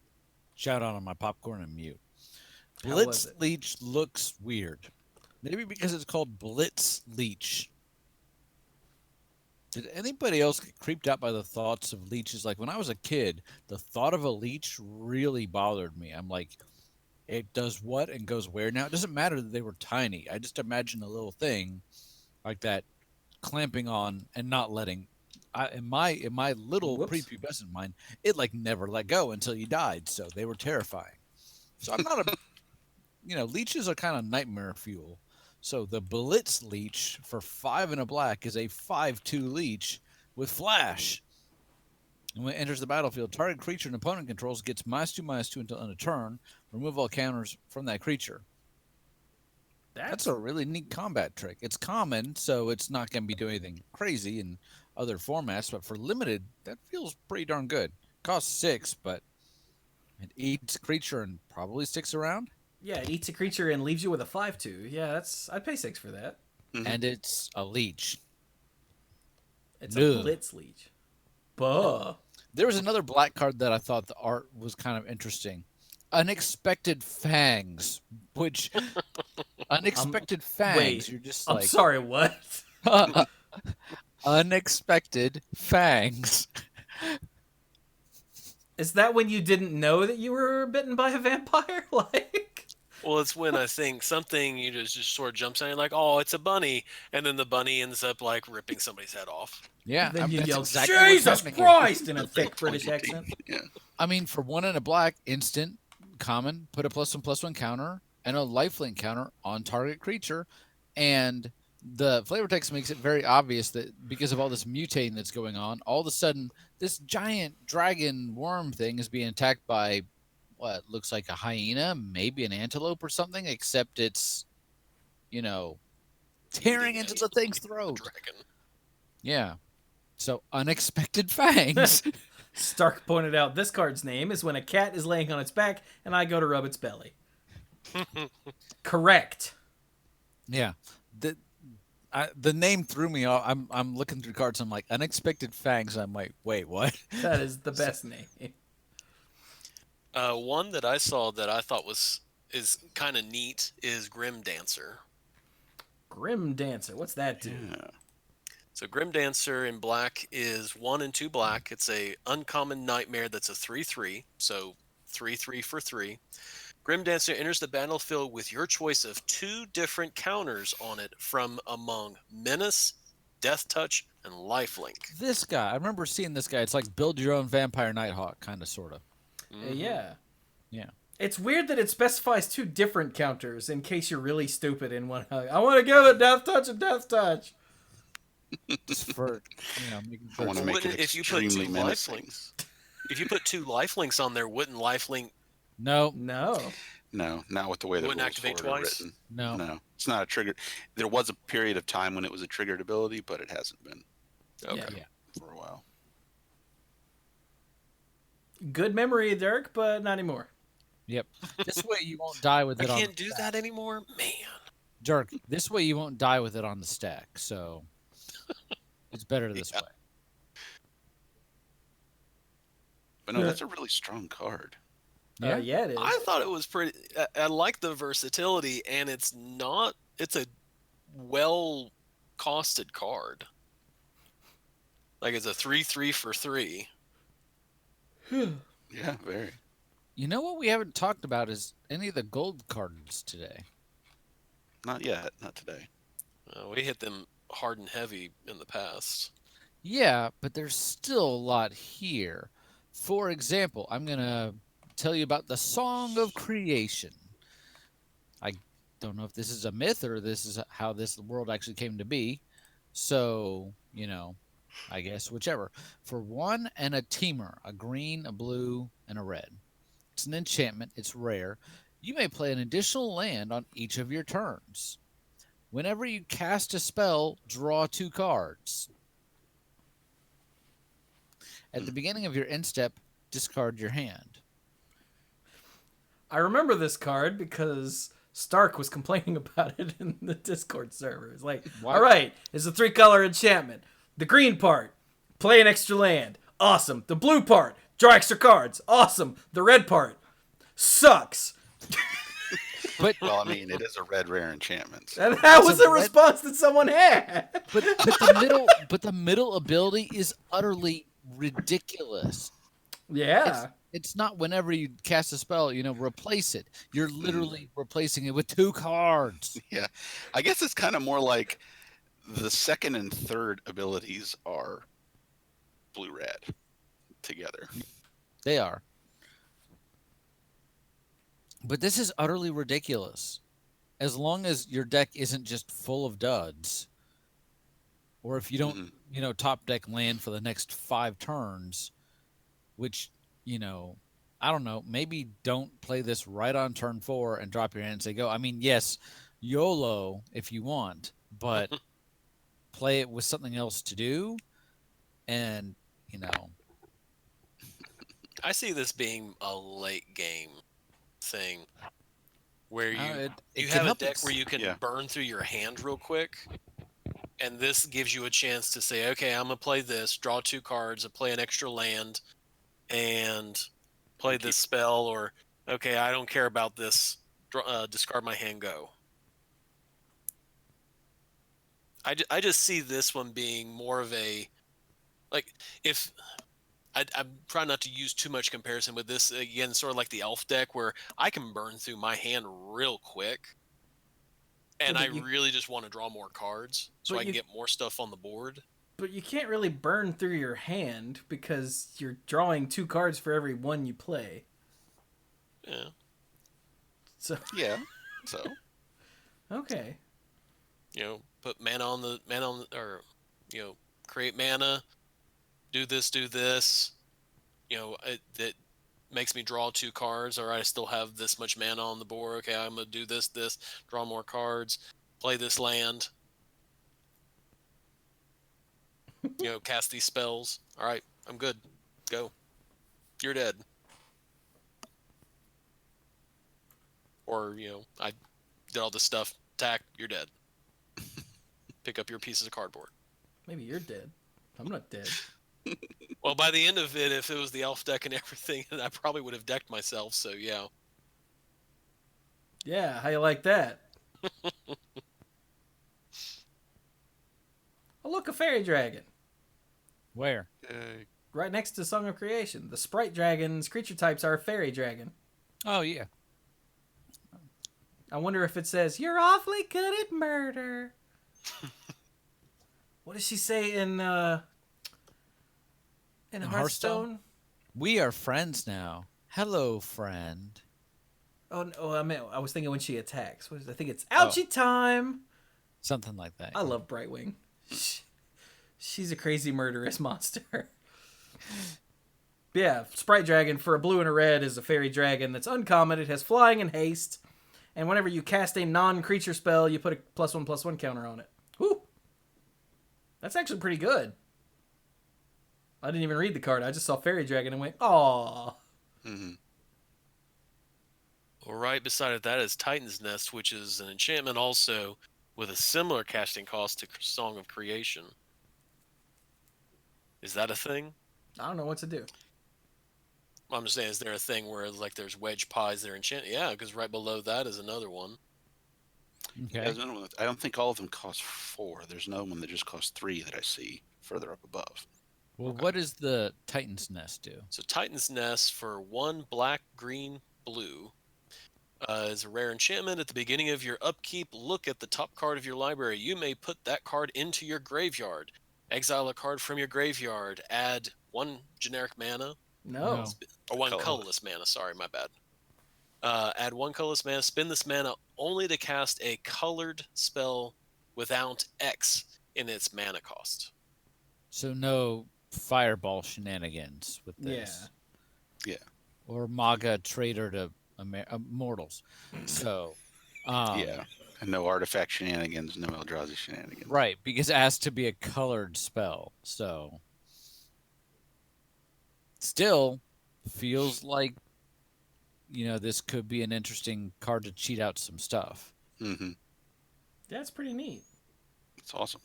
shout out on my popcorn and mute. How was Blitz it? Leech looks weird. Maybe because it's called Blitz Leech. Did anybody else get creeped out by the thoughts of leeches? Like when I was a kid, the thought of a leech really bothered me. I'm like, it does what and goes where? Now, it doesn't matter that they were tiny. I just imagine a little thing like that clamping on and not letting. In my little Whoops. prepubescent mind, it like never let go until you died. So they were terrifying. So I'm not a, leeches are kind of nightmare fuel. So the Blitz Leech for 5 and a black is a 5/2 leech with flash. And when it enters the battlefield, target creature an opponent controls gets -2/-2 until end of turn. Remove all counters from that creature. That's a really neat combat trick. It's common, so it's not going to be doing anything crazy in other formats, but for limited, that feels pretty darn good. Costs 6, but it eats a creature and probably sticks around. Yeah, it eats a creature and leaves you with a 5/2. Yeah, I'd pay 6 for that. And it's a leech. It's a Ugh. blitz leech. Buh. There was another black card that I thought the art was kind of interesting. Unexpected Fangs, which unexpected fangs. Wait, You're just I'm like sorry, what? unexpected fangs. Is that when you didn't know that you were bitten by a vampire? Like, Well, it's when I think something you just sort of jumps on. You're like, oh, it's a bunny, and then the bunny ends up like ripping somebody's head off. Yeah, then you that's yell, exactly what's Jesus happening here. Christ, in a thick British accent. Yeah. I mean, for 1 and a black, instant, common, put a +1/+1 counter and a lifelink counter on target creature, and the flavor text makes it very obvious that because of all this mutating that's going on, all of a sudden this giant dragon worm thing is being attacked by what looks like a hyena, maybe an antelope or something, except it's, tearing into the thing's throat. Dragon. Yeah. So unexpected fangs. Stark pointed out this card's name is when a cat is laying on its back and I go to rub its belly. Correct. Yeah. The name threw me off. I'm looking through cards. I'm like, unexpected fangs. I'm like, wait, what? That is the best name. One that I saw that I thought is kind of neat is Grim Dancer. Grim Dancer. What's that do? Yeah. So Grim Dancer in black is 1 and 2 black. It's a uncommon nightmare that's a 3/3. So 3/3 for 3. Grim Dancer enters the battlefield with your choice of 2 different counters on it from among Menace, Death Touch, and Lifelink. This guy. I remember seeing this guy. It's like build your own Vampire Nighthawk, kind of, sort of. Yeah. Yeah. It's weird that it specifies 2 different counters in case you're really stupid in one. I want to give it Death Touch and Death Touch. Just for, making I sure. want to it's- make it If you put extremely 2 menacing. lifelinks, if you put 2 lifelinks on there, wouldn't lifelink? No, No. No, not with the way the Wouldn't rules activate for it are twice? written. no. No, it's not a trigger. There was a period of time when it was a triggered ability, but it hasn't been Okay. Yeah. for a while. Good memory, Dirk, but not anymore. Yep. This way you won't die with I it on can't do that anymore, man. Dirk, this way you won't die with it on the stack. So it's better this way. But no, that's a really strong card. Yeah. Yeah, it is. I thought it was pretty. I like the versatility, and it's not. It's a well costed card. Like it's a 3/3 for 3. Yeah, very. You know what we haven't talked about is any of the gold cards today. Not yet. Not today. We hit them hard and heavy in the past. Yeah, but there's still a lot here. For example, I'm going to tell you about the Song of Creation. I don't know if this is a myth or this is how this world actually came to be. So, I guess whichever. For 1 and a teamer, a green, a blue, and a red. It's an enchantment. It's rare. You may play an additional land on each of your turns. Whenever you cast a spell, draw 2 cards. At the beginning of your end step, discard your hand. I remember this card because Stark was complaining about it in the Discord server. It's like, What? all right, it's a 3-color enchantment. The green part, play an extra land. Awesome. The blue part, draw extra cards. Awesome. The red part, sucks. But Well, I mean, it is a red rare enchantment. And that was a a red- response that someone had. but the middle ability is utterly ridiculous. Yeah. It's not whenever you cast a spell, replace it. You're literally replacing it with 2 cards. Yeah, I guess it's kind of more like the second and third abilities are blue-red together. They are. But this is utterly ridiculous. As long as your deck isn't just full of duds, or if you don't, top deck land for the next 5 turns, which, I don't know, maybe don't play this right on turn 4 and drop your hand and say go. I mean, yes, YOLO if you want, but play it with something else to do. And, I see this being a late game thing where it you can have a help deck where you can Yeah. burn through your hand real quick. And this gives you a chance to say, okay, I'm going to play this, draw 2 cards, and play an extra land, and play this spell, or, okay, I don't care about this, discard my hand, go. I just see this one being more of a, like, if... I'm trying not to use too much comparison with this. Again, sort of like the elf deck, where I can burn through my hand real quick, and Yeah, I but you- really just want to draw more cards so But I can you- get more stuff on the board. But you can't really burn through your hand because you're drawing 2 cards for every one you play. Yeah. So Yeah. So okay. Put mana on the or create mana, do this, that makes me draw 2 cards. All right, I still have this much mana on the board. Okay, I'm gonna do this, draw more cards, play this land, cast these spells. All right, I'm good. Go. You're dead. Or, I did all this stuff. Attack, you're dead. Pick up your pieces of cardboard. Maybe you're dead. I'm not dead. Well, by the end of it, if it was the elf deck and everything, I probably would have decked myself, so yeah. Yeah, how you like that? Oh, look, a fairy dragon. Where? Right next to Song of Creation. The sprite dragon's creature types are fairy dragon. Oh, yeah. I wonder if it says, "You're awfully good at murder." What does she say in In Hearthstone? Hearthstone? We are friends now. Hello, friend. Oh, no, I was thinking when she attacks. What is it? I think it's ouchie time. Something like that. I love Brightwing. She's a crazy murderous monster. Yeah, Sprite Dragon for a blue and a red is a fairy dragon that's uncommon. It has flying and haste. And whenever you cast a non-creature spell, you put a +1/+1 counter on it. Whew. That's actually pretty good. I didn't even read the card. I just saw fairy dragon and went, "Aww." Mm-hmm. Well, right beside that is Titan's Nest, which is an enchantment also with a similar casting cost to Song of Creation. Is that a thing? I don't know what to do. I'm just saying, is there a thing where like there's wedge pies that are enchanted? Yeah, because right below that is another one. Okay. There's another one I don't think all of them cost 4. There's no one that just costs 3 that I see further up above. Well, what does the Titan's Nest do? So Titan's Nest for 1 black, green, blue is a rare enchantment. At the beginning of your upkeep, look at the top card of your library. You may put that card into your graveyard. Exile a card from your graveyard. Add 1 generic mana. No. Or 1 Colorless. colorless mana. Sorry, my bad. Add 1 colorless mana. Spend this mana only to cast a colored spell without X in its mana cost. So no fireball shenanigans with this. Yeah. Or MAGA traitor to mortals. So, Yeah. And no artifact shenanigans, no Eldrazi shenanigans. right, because it has to be a colored spell. So, still feels like, this could be an interesting card to cheat out some stuff. Mm-hmm. That's pretty neat. It's awesome.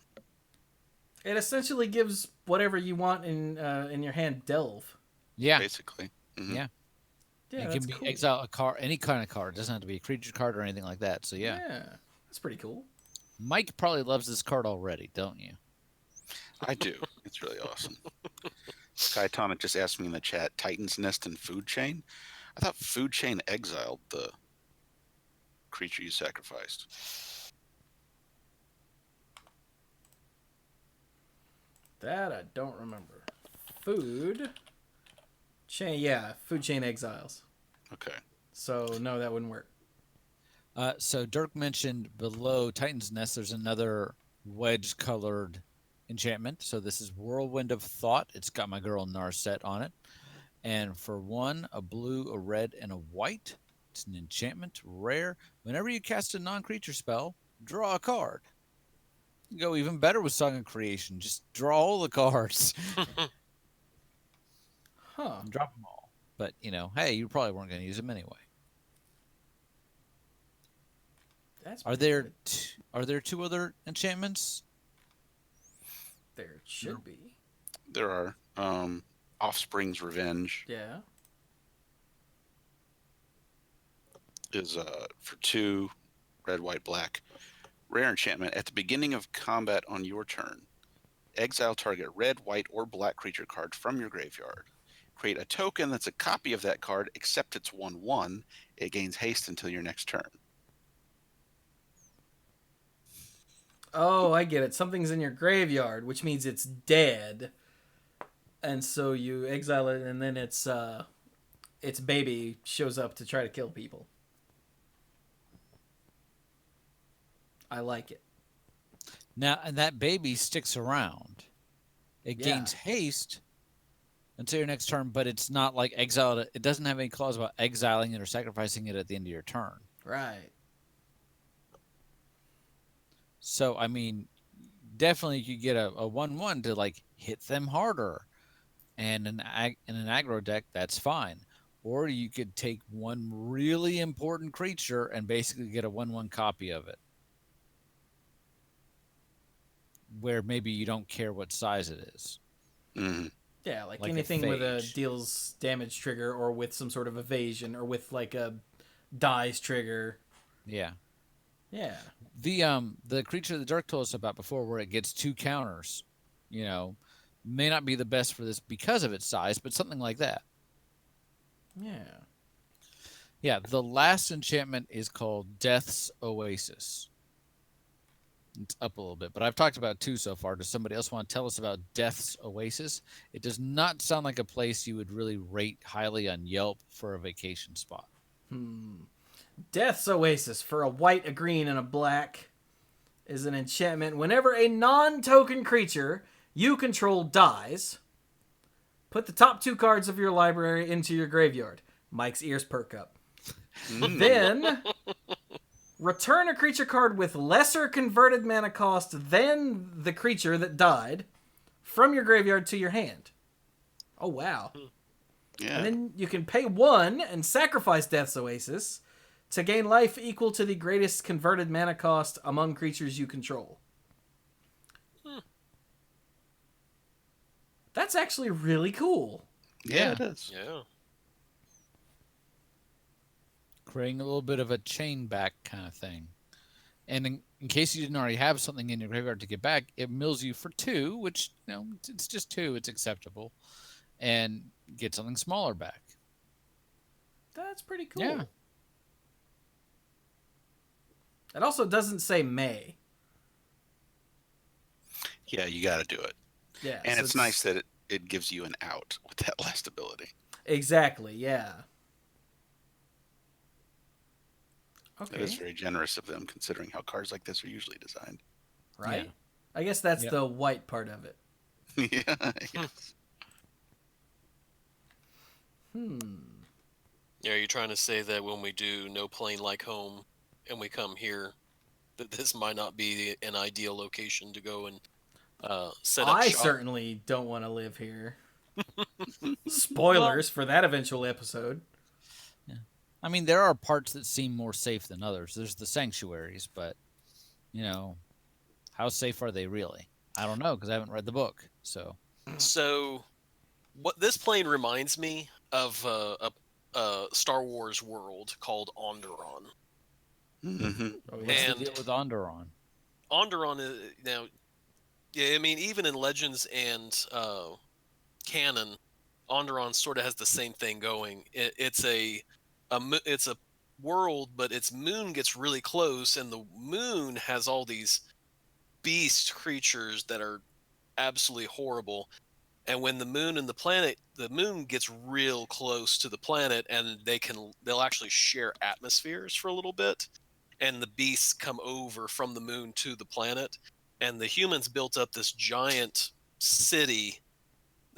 It essentially gives whatever you want in your hand delve. Yeah. Basically. Mm-hmm. Yeah. Yeah, It that's can be cool. exile a card, any kind of card. It doesn't have to be a creature card or anything like that. So, yeah. That's pretty cool. Mike probably loves this card already, don't you? I do. It's really awesome. Skytonic just asked me in the chat, Titan's Nest and Food Chain? I thought Food Chain exiled the creature you sacrificed. That I don't remember. Food chain, yeah, food chain exiles. Okay. So no, that wouldn't work. So Dirk mentioned below Titan's Nest, there's another wedge-colored enchantment. So this is Whirlwind of Thought. It's got my girl Narset on it. And for 1, a blue, a red, and a white, it's an enchantment, rare. Whenever you cast a non-creature spell, draw a card. You go even better with Song of Creation. Just draw all the cards Huh. and drop them all. But, hey, you probably weren't going to use them anyway. That's Are pretty there good. are there 2 other enchantments? There should be. There are Offspring's Revenge Yeah. is for 2 red, white, black. Rare enchantment. At the beginning of combat on your turn, exile target red, white, or black creature card from your graveyard. Create a token that's a copy of that card, except it's 1/1. It gains haste until your next turn. Oh, I get it. Something's in your graveyard, which means it's dead. And so you exile it, and then its baby shows up to try to kill people. I like it. Now, and that baby sticks around. It Yeah. gains haste until your next turn, but it's not like exiled. It doesn't have any clause about exiling it or sacrificing it at the end of your turn. Right. So, I mean, definitely you could get a 1/1 to like hit them harder. And in an aggro deck, that's fine. Or you could take one really important creature and basically get a 1/1 copy of it, where maybe you don't care what size it is. Mm-hmm. Yeah, like Like a anything with a phage. deals damage trigger, or with some sort of evasion, or with like a dies trigger. Yeah. Yeah. The creature that Dirk told us about before, where it gets 2 counters, may not be the best for this because of its size, but something like that. Yeah. Yeah, the last enchantment is called Death's Oasis. It's up a little bit, but I've talked about 2 so far. Does somebody else want to tell us about Death's Oasis? It does not sound like a place you would really rate highly on Yelp for a vacation spot. Death's Oasis, for a white, a green, and a black, is an enchantment. Whenever a non-token creature you control dies, put the top 2 cards of your library into your graveyard. Mike's ears perk up. Then, return a creature card with lesser converted mana cost than the creature that died from your graveyard to your hand. Oh, wow. Yeah. And then you can pay 1 and sacrifice Death's Oasis to gain life equal to the greatest converted mana cost among creatures you control. That's actually really cool. Yeah, it is. Yeah. Creating a little bit of a chain back kind of thing. And in case you didn't already have something in your graveyard to get back, it mills you for 2, which, it's just 2. It's acceptable. And get something smaller back. That's pretty cool. Yeah. It also doesn't say may. Yeah, you got to do it. Yeah. And so it's nice that it gives you an out with that last ability. Exactly, yeah. It is Okay. very generous of them, considering how cards like this are usually designed. Right? Yeah. I guess that's Yep. the white part of it. Yeah. Yes. Yeah, are you trying to say that when we do No Plane Like Home and we come here, that this might not be an ideal location to go and set up I shop? certainly don't want to live here. Spoilers for that eventual episode. I mean, there are parts that seem more safe than others. There's the sanctuaries, but, how safe are they really? I don't know, because I haven't read the book. So, what this plane reminds me of a Star Wars world called Onderon. Mm-hmm. Oh, What's And- the deal with Onderon? Onderon is now, yeah, I mean, even in Legends and canon, Onderon sort of has the same thing going. It's a world, but its moon gets really close, and the moon has all these beast creatures that are absolutely horrible. And when the moon gets real close to the planet, and they'll actually share atmospheres for a little bit, and the beasts come over from the moon to the planet, and the humans built up this giant city,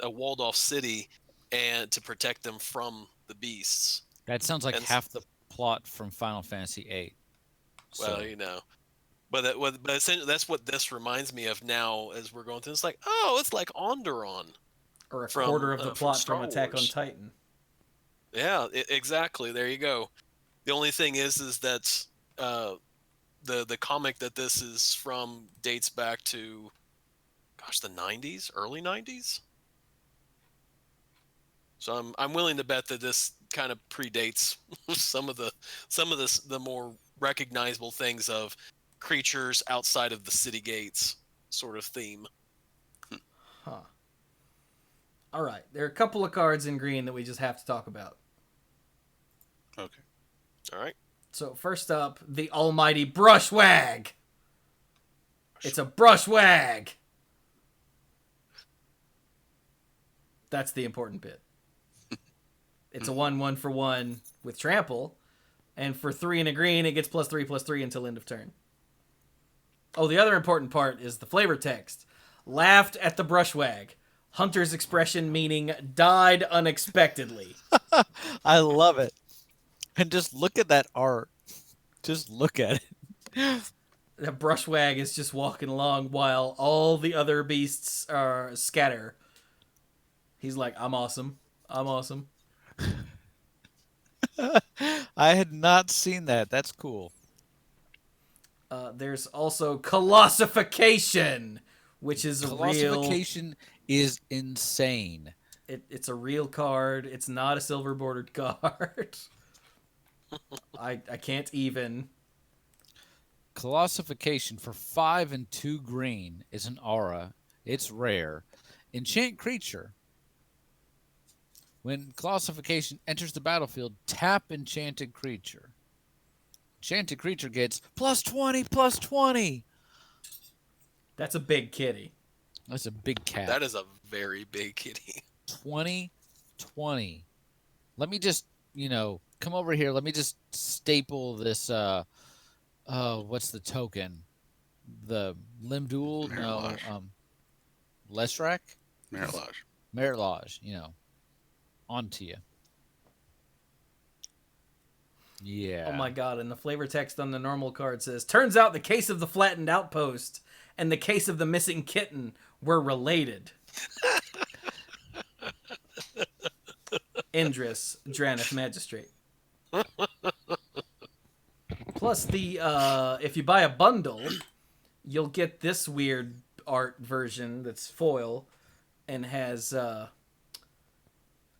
a walled off city, and to protect them from the beasts. That sounds like And half the plot from Final Fantasy VIII. well, but essentially that's what this reminds me of now as we're going through. It's like, oh, it's like Onderon. Or a From, quarter of the from plot Star from Attack on Wars. Titan. Yeah, exactly. There you go. The only thing is that the comic that this is from dates back to, gosh, the 90s, early 90s. So I'm willing to bet that this kind of predates some of the more recognizable things of creatures outside of the city gates sort of theme. Huh. All right. There are a couple of cards in green that we just have to talk about. Okay. All right. So first up, the almighty Brushwag. It's a Brushwag. That's the important bit. It's a 1/1 for 1 with trample, and for 3 and a green, it gets +3/+3 until end of turn. Oh, the other important part is the flavor text. Laughed at the Brushwag. Hunter's expression meaning died unexpectedly. I love it. And just look at that art. Just look at it. The Brushwag is just walking along while all the other beasts are scatter. He's like, I'm awesome. I'm awesome. I had not seen that. That's cool. There's also Colossification, which is a real... Colossification is insane. It's a real card. It's not a silver bordered card. I can't even. Colossification for 5 and 2 green is an aura. It's rare. Enchant creature. When Colossification enters the battlefield, tap enchanted creature. Enchanted creature gets +20/+20. That's a big kitty. That's a big cat. That is a very big kitty. 20/20. Let me just, come over here. Let me just staple this. What's the token? The Limduel? No. Lesrak? Merilage. Merilage, onto you. Yeah. Oh my god, and the flavor text on the normal card says, turns out the case of the flattened outpost and the case of the missing kitten were related. Indris, Dranith Magistrate. Plus, if you buy a bundle, you'll get this weird art version that's foil and has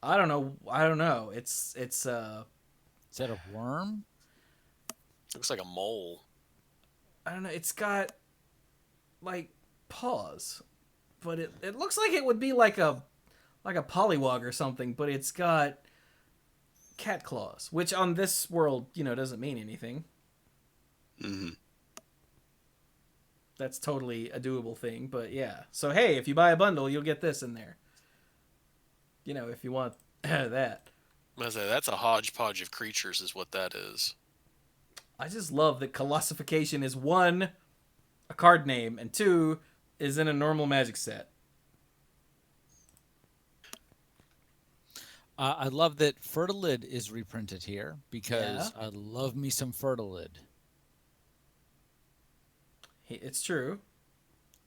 I don't know. It's Is that a worm? Looks like a mole. I don't know. It's got like paws, but it looks like it would be like a polywog or something, but it's got cat claws, which on this world, doesn't mean anything. Mm-hmm. That's totally a doable thing, but yeah. So hey, if you buy a bundle, you'll get this in there. If you want that. I say that's a hodgepodge of creatures, is what that is. I just love that Colossification is 1, a card name, and 2, is in a normal Magic set. I love that Fertilid is reprinted here because I love me some Fertilid. It's true.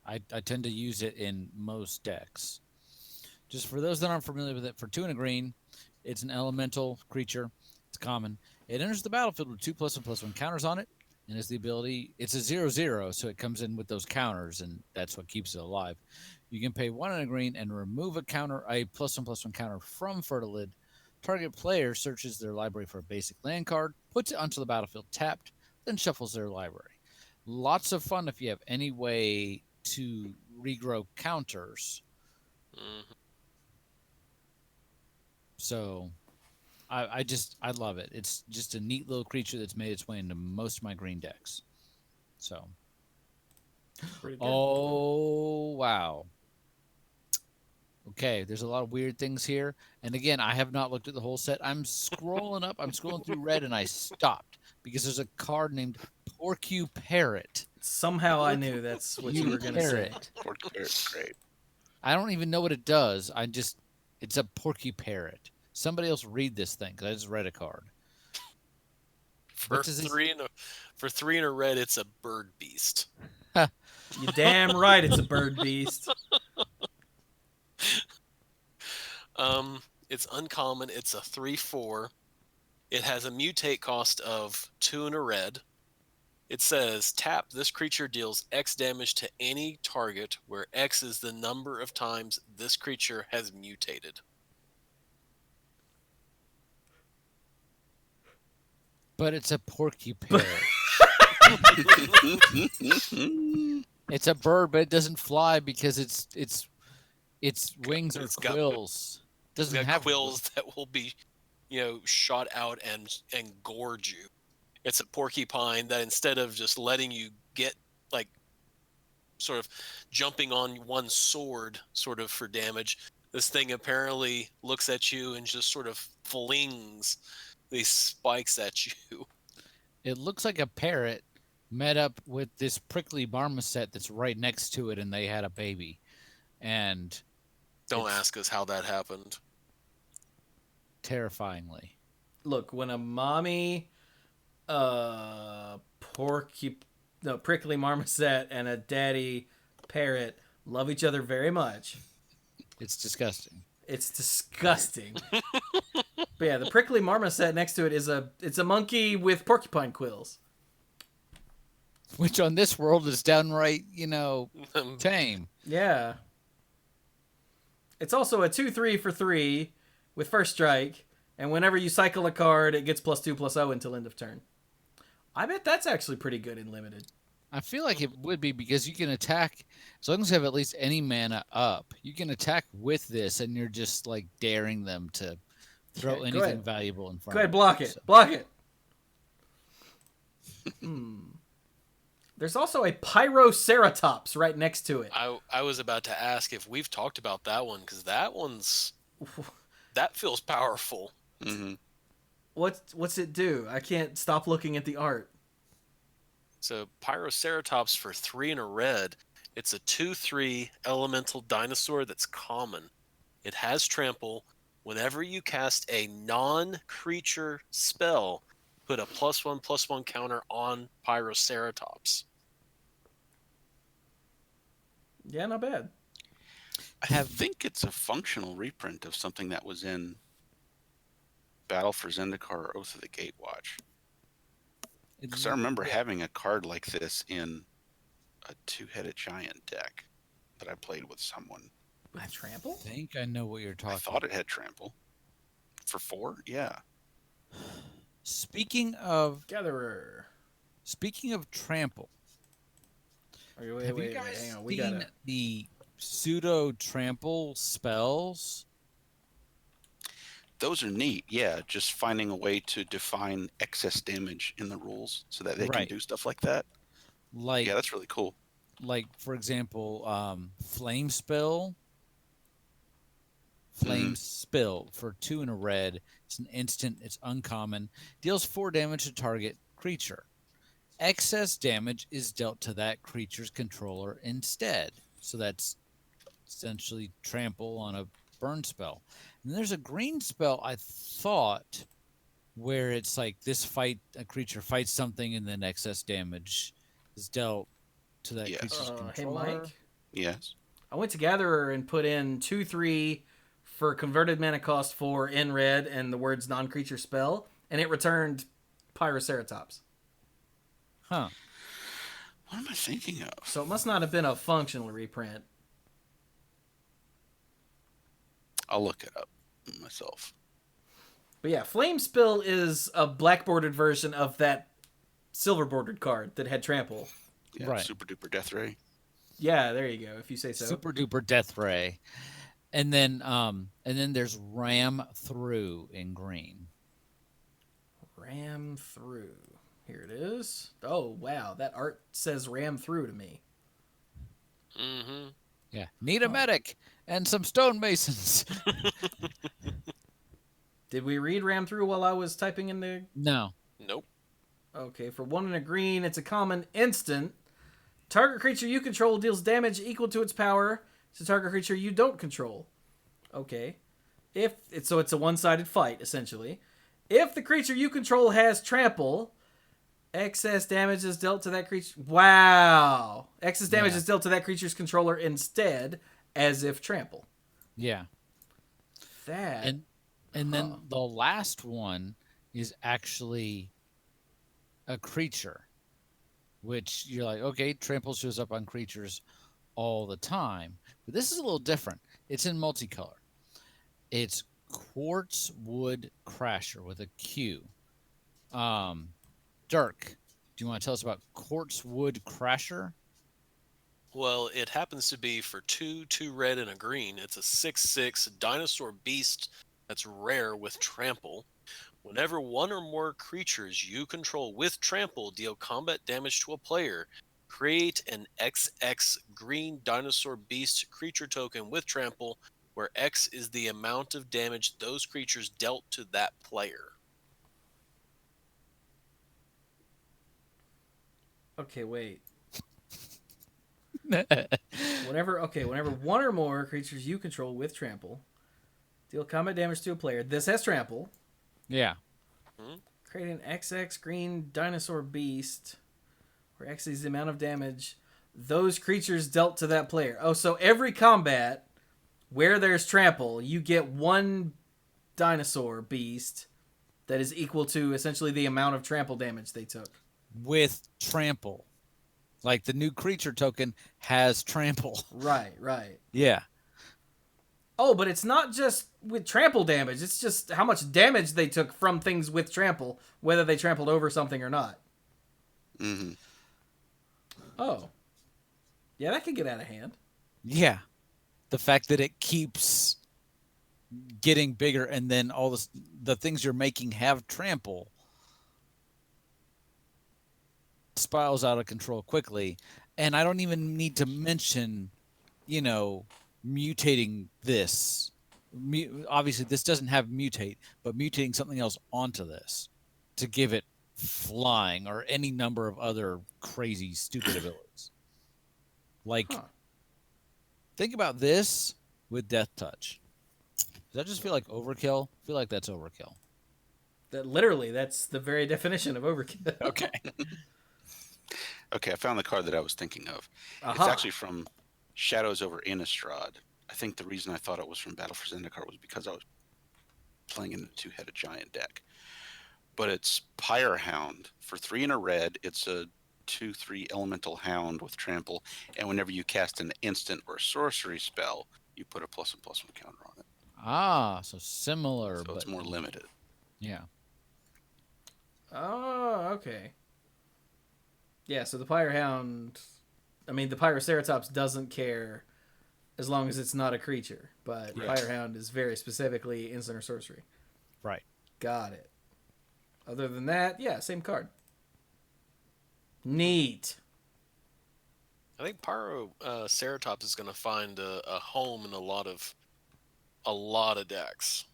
I tend to use it in most decks. Just for those that aren't familiar with it, for 2 and a green, it's an elemental creature. It's common. It enters the battlefield with 2+1/+1 counters on it, and it's the ability. It's a 0/0, so it comes in with those counters, and that's what keeps it alive. You can pay 1 and a green and remove a +1/+1 counter from Fertilid. Target player searches their library for a basic land card, puts it onto the battlefield tapped, then shuffles their library. Lots of fun if you have any way to regrow counters. Mm-hmm. So I love it. It's just a neat little creature that's made its way into most of my green decks. So Pretty good. oh wow. Okay, there's a lot of weird things here. And again, I have not looked at the whole set. I'm scrolling up, I'm scrolling through red, and I stopped because there's a card named Porcuparrot. Somehow I knew that's what you were going to say. Porcuparrot's great. I don't even know what it does. It's a Porcuparrot. Somebody else read this thing because I just read a card. For three in a red, it's a bird beast. You damn right, it's a bird beast. It's uncommon. It's a 3/4. It has a mutate cost of 2 and a red. It says, tap, this creature deals X damage to any target where X is the number of times this creature has mutated. But it's a Porcuparrot. It's a bird, but it doesn't fly because its wings are quills. Doesn't It's got have quills that will be, shot out and gorge you. It's a porcupine that instead of just letting you get like sort of jumping on one sword sort of for damage, this thing apparently looks at you and just sort of flings these spikes at you. It looks like a parrot met up with this prickly marmoset that's right next to it, and they had a baby. And Don't ask us how that happened. terrifyingly. Look, when a mommy, prickly marmoset and a daddy parrot love each other very much, It's disgusting. it's disgusting. But yeah, the prickly marmoset next to it is a monkey with porcupine quills. Which on this world is downright, tame. Yeah. It's also a 2/3 for 3 with first strike, and whenever you cycle a card, it gets +2/+0 until end of turn. I bet that's actually pretty good in limited. I feel like it would be because you can attack, as long as you have at least any mana up, you can attack with this, and you're just like daring them to throw Go anything ahead. valuable in front Go ahead, of block you. it. Block it. There's also a Pyroceratops right next to it. I was about to ask if we've talked about that one, because that feels powerful. Mm-hmm. What's it do? I can't stop looking at the art. So Pyroceratops for 3 and a red. It's a 2/3 elemental dinosaur that's common. It has trample. Whenever you cast a non-creature spell, put a +1/+1 counter on Pyroceratops. Yeah, not bad. I think it's a functional reprint of something that was in Battle for Zendikar or Oath of the Gatewatch. Because I remember having a card like this in a 2-headed giant deck that I played with someone. With trample? I think I know what you're talking I thought it had trample. For 4? Yeah. Speaking of Gatherer. trample, Okay, have you wait, guys hang on. seen the pseudo trample spells? Those are neat. Yeah, just finding a way to define excess damage in the rules so that they can Right. do stuff like that. Like, Yeah, that's really cool. like for example, flame spill. Flame spill for 2 and a red. It's an instant. It's uncommon. Deals 4 damage to target creature. Excess damage is dealt to that creature's controller instead. So that's essentially trample on a burn spell. And there's a green spell, I thought, where it's like a creature fights something and then excess damage is dealt to that Yes. creature's Hey, controller. Mike. Yes. I went to Gatherer and put in 2/3 for converted mana cost 4 in red and the words non-creature spell, and it returned Pyroceratops. Huh. What am I thinking of? So it must not have been a functional reprint. I'll look it up myself. But yeah, Flame Spill is a black-bordered version of that silver-bordered card that had trample. Yeah, Right. Super duper death ray. Yeah, there you go, if you say so. Super duper death ray. And then there's ram through in green. Ram through. Here it is. Oh, wow, that art says ram through to me. Mm-hmm. Yeah. Need a medic and some stonemasons. Did we read ram through while I was typing in the... No. Nope. Okay, for 1 and a green, it's a common instant. Target creature you control deals damage equal to its power to target creature you don't control. Okay. So it's a one-sided fight essentially. If the creature you control has trample, excess damage is dealt to that creature. Wow. Excess damage is dealt to that creature's controller instead, as if trample. Yeah. That. And then the last one is actually a creature, which you're like, okay, trample shows up on creatures all the time. But this is a little different. It's in multicolor. It's Quartz Wood Crasher with a Q. Dirk, do you want to tell us about Quartz Wood Crasher? Well, it happens to be for 2 red, and a green. It's a 6/6 dinosaur beast that's rare with trample. Whenever one or more creatures you control with trample deal combat damage to a player, create an XX green dinosaur beast creature token with trample, where X is the amount of damage those creatures dealt to that player. Okay, wait. Whenever one or more creatures you control with trample deal combat damage to a player, this has trample. Yeah. Create an XX green dinosaur beast, where X is the amount of damage those creatures dealt to that player. Oh, so every combat where there's trample, you get one dinosaur beast that is equal to essentially the amount of trample damage they took. With trample. Like the new creature token has trample. Right. Yeah. Oh, but it's not just with trample damage. It's just how much damage they took from things with trample, whether they trampled over something or not. Mm-hmm. Oh. Yeah, that could get out of hand. Yeah. The fact that it keeps getting bigger and then all the things you're making have trample spirals out of control quickly. And I don't even need to mention, mutating this. Obviously, this doesn't have mutate, but mutating something else onto this to give it flying or any number of other crazy, stupid abilities. Think about this with Death Touch. Does that just feel like overkill? I feel like that's overkill. That's the very definition of overkill. Okay. Okay, I found the card that I was thinking of. Uh-huh. It's actually from Shadows over Innistrad. I think the reason I thought it was from Battle for Zendikar was because I was playing in the two-headed giant deck. But it's Pyre Hound. For 3 and a red, it's a 2/3 elemental hound with trample, and whenever you cast an instant or sorcery spell, you put a +1/+1 counter on it. Ah, so similar, So but it's more limited. Yeah. Oh, okay. Yeah, so the the Pyroceratops doesn't care as long as it's not a creature, but Right. Pyrehound is very specifically instant or sorcery. Right. Got it. Other than that, yeah, same card. Neat. I think Pyroceratops is going to find a home in a lot of decks.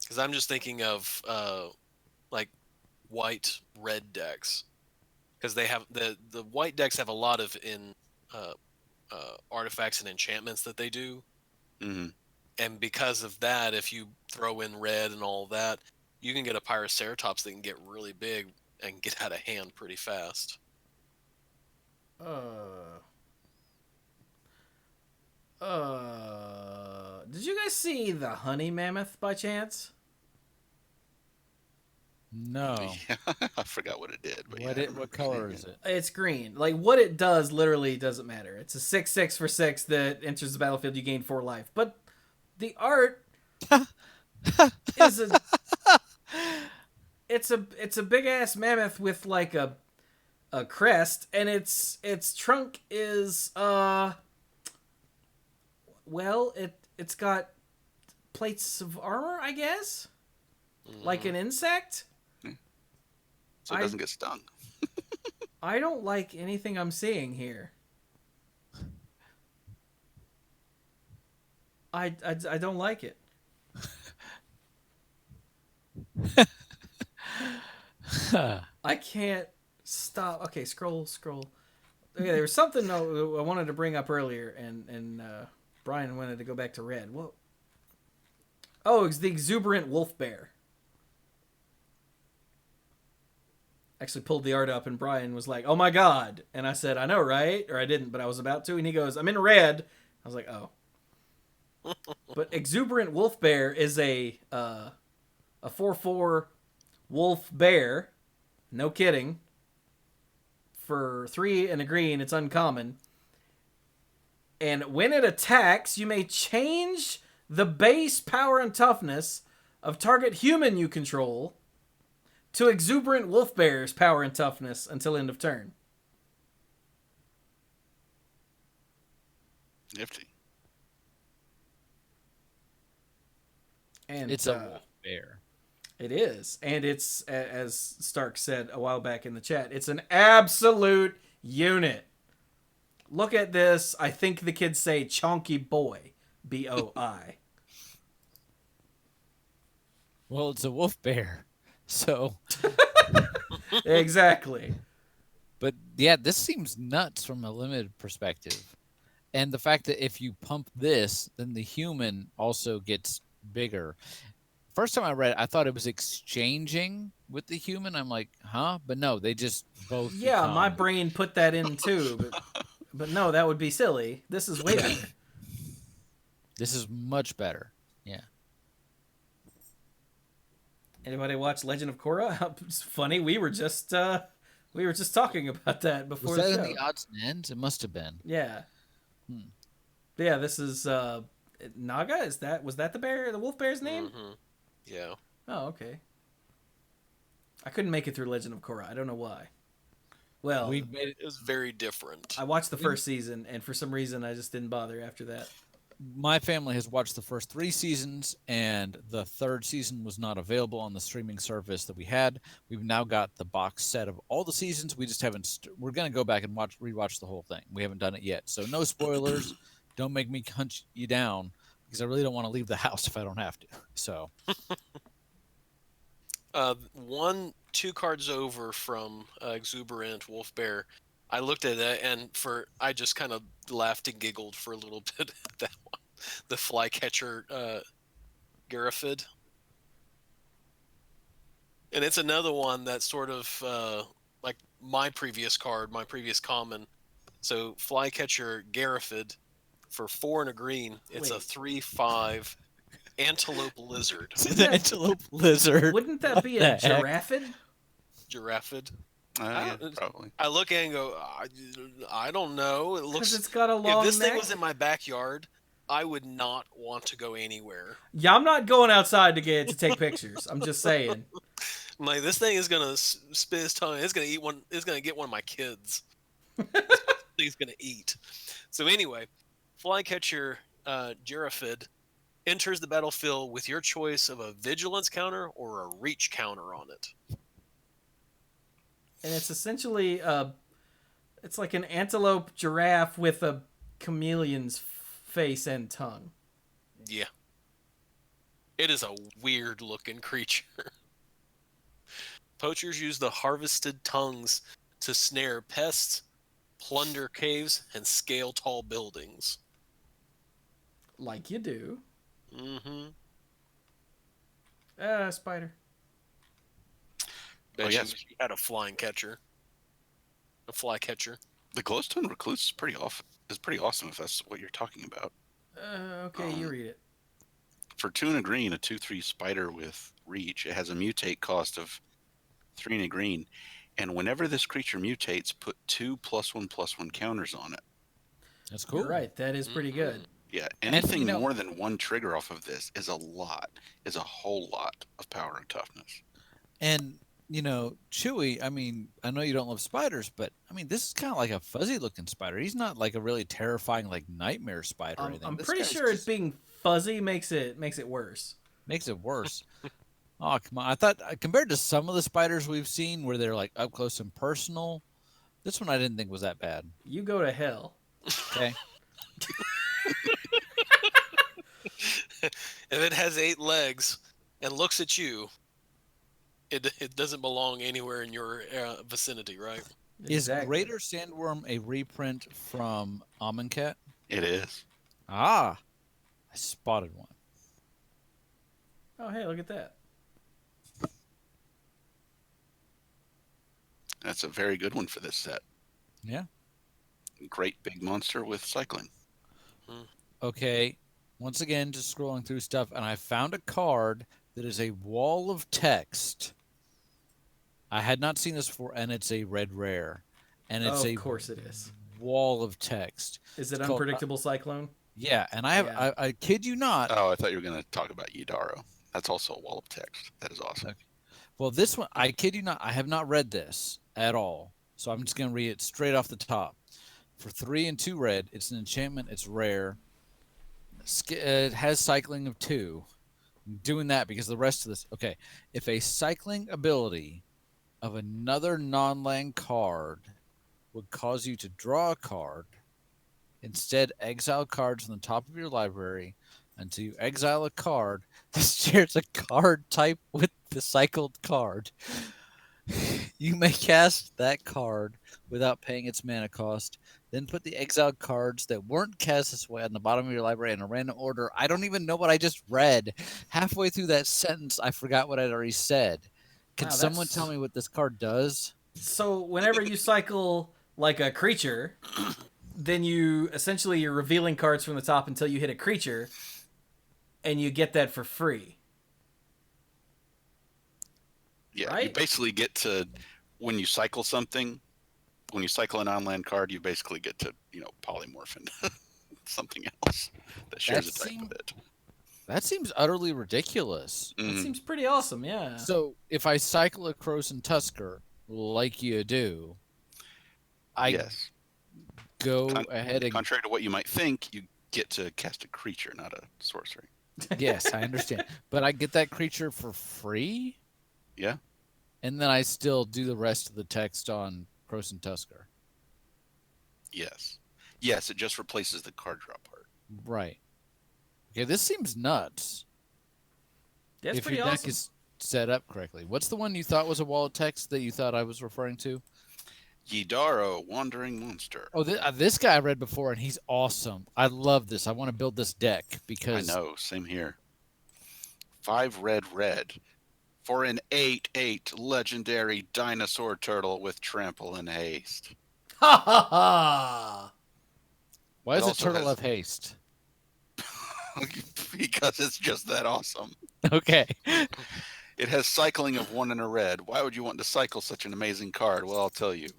Because I'm just thinking of like white-red decks, because they have the white decks have a lot of artifacts and enchantments that they do, and because of that, if you throw in red and all that, you can get a Pyroceratops that can get really big and get out of hand pretty fast. Did you guys see the honey mammoth by chance? No. Yeah, I forgot what it did. But What color is it? It's green. Like, what it does literally doesn't matter. It's a 6/6 for 6 that enters the battlefield. You gain 4 life. But the art is it's a big ass mammoth with like a crest, and its trunk is it's got plates of armor, I guess, like an insect. So it doesn't get stung. I don't like anything I'm seeing here. I don't like it. I can't stop. Okay, scroll. Okay, there was something I wanted to bring up earlier, and Brian wanted to go back to red. Oh, it's the exuberant wolf bear. Actually pulled the art up and Brian was like, "Oh my god!" And I said, "I know, right?" Or I didn't, but I was about to. And he goes, "I'm in red." I was like, "Oh." But exuberant wolf bear is a 4/4 wolf bear. No kidding. For 3 and a green, it's uncommon. And when it attacks, you may change the base power and toughness of target human you control to exuberant wolf bear's power and toughness until end of turn. Nifty. And It's a wolf bear. It is. And it's, as Stark said a while back in the chat, it's an absolute unit. Look at this. I think the kids say chonky boy. BOI. Well, it's a wolf bear. So, Exactly. but yeah, this seems nuts from a limited perspective. And the fact that if you pump this, then the human also gets bigger. First time I read it, I thought it was exchanging with the human. I'm like, huh? But no, they just both. Yeah, my become- brain put that in too. But no, that would be silly. This is way better. This is much better. Yeah. Anybody watch Legend of Korra? It's funny. We were just talking about that before Was that the in show. the odds and ends? It must have been. Yeah. Yeah, this is Naga. Was that the wolf bear's name? Mm-hmm. Yeah. Oh, okay. I couldn't make it through Legend of Korra. I don't know why. Well, We made it. It was very different. I watched the first season, and for some reason, I just didn't bother after that. My family has watched the first 3 seasons, and the 3rd season was not available on the streaming service that we had. We've now got the box set of all the seasons. We just haven't. We're gonna go back and rewatch the whole thing. We haven't done it yet, so no spoilers. Don't make me hunt you down because I really don't want to leave the house if I don't have to. So 2 cards over from Exuberant Wolf Bear, I looked at it and I just kind of laughed and giggled for a little bit at that one. The Flycatcher Garifid. And it's another one that's sort of like my previous card, my previous common. So Flycatcher Garifid for 4 and a green. It's a Wait. 3/5 antelope lizard. the antelope lizard. Wouldn't that be a giraffid? Giraffid. Yeah, probably. I look at it and go, I don't know. It Because looks. it's got a long If this neck. thing was in my backyard, I would not want to go anywhere. Yeah, I'm not going outside to take pictures. I'm just saying. I'm like, this thing is gonna spit its tongue. It's gonna eat one. It's gonna get one of my kids. He's gonna eat. So anyway, Flycatcher Girafid enters the battlefield with your choice of a vigilance counter or a reach counter on it. And it's essentially it's like an antelope giraffe with a chameleon's face and tongue. Yeah. It is a weird looking creature. Poachers use the harvested tongues to snare pests, plunder caves, and scale tall buildings. Like you do. Mm-hmm. Spider. Bet Oh, you yes. wish you had a flying catcher. A flycatcher. The glowstone recluse is pretty awesome if that's what you're talking about. Okay, you read it. For 2 and a green, a 2/3 spider with reach. It has a mutate cost of 3 and a green, and whenever this creature mutates, put 2 +1/+1 counters on it. That's cool. You're right. That is pretty good. Yeah, And, anything you know- more than 1 trigger off of this is a whole lot of power and toughness. And Chewy, I mean, I know you don't love spiders, but I mean, this is kind of like a fuzzy looking spider. He's not like a really terrifying like nightmare spider or anything. I'm This pretty guy's sure it's just- being fuzzy makes it worse. makes it worse. Oh, come on. I thought compared to some of the spiders we've seen where they're like up close and personal, this one I didn't think was that bad. You go to hell. Okay. If it has 8 legs and looks at you, it doesn't belong anywhere in your vicinity, right? Is Exactly. Greater Sandworm a reprint from Amonkhet? It is. Ah, I spotted one. Oh, hey, look at that. That's a very good one for this set. Yeah. Great big monster with cycling. Okay. Once again, just scrolling through stuff, and I found a card that is a wall of text. I had not seen this before, and it's a red rare. And it's Of course it is. wall of text. Is it It's called- Unpredictable Cyclone? Yeah, and I have Yeah. I kid you not. Oh, I thought you were going to talk about Yidaro. That's also a wall of text. That is awesome. Okay. Well, this one, I kid you not, I have not read this at all. So I'm just going to read it straight off the top. For 3 and 2 red, it's an enchantment. It's rare. It has cycling of 2. I'm doing that because the rest of this. Okay. If a cycling ability of another non-land card would cause you to draw a card, instead exile cards from the top of your library until you exile a card that shares a card type with the cycled card. You may cast that card without paying its mana cost. Then put the exiled cards that weren't cast this way on the bottom of your library in a random order. I don't even know what I just read. Halfway through that sentence, I forgot what I'd already said. Can Wow, someone that's- tell me what this card does? So whenever you cycle like a creature, then you're revealing cards from the top until you hit a creature, and you get that for free. Yeah, you Right? basically get to, when you cycle something, when you cycle an on-land card, you basically get to, polymorph into something else that shares a type with it. That seems utterly ridiculous. That Mhm. seems pretty awesome, yeah. So if I cycle a Croson Tusker like you do, I Yes. go ahead and Contrary to what you might think, you get to cast a creature, not a sorcery. yes, I understand. But I get that creature for free, Yeah. and then I still do the rest of the text on Croson Tusker. Yes. Yes, it just replaces the card draw part. Right. Okay, this seems nuts. That's if pretty your deck awesome. is set up correctly. What's the one you thought was a wall of text that you thought I was referring to? Yidaro, Wandering Monster. Oh, this guy I read before, and he's awesome. I love this. I want to build this deck I because know, same here. 5 red. For an 8/8 legendary dinosaur turtle with trample and haste. Ha ha ha! why It does a also turtle has- have haste? Because it's just that awesome. Okay. It has cycling of 1 and a red. Why would you want to cycle such an amazing card? Well, I'll tell you.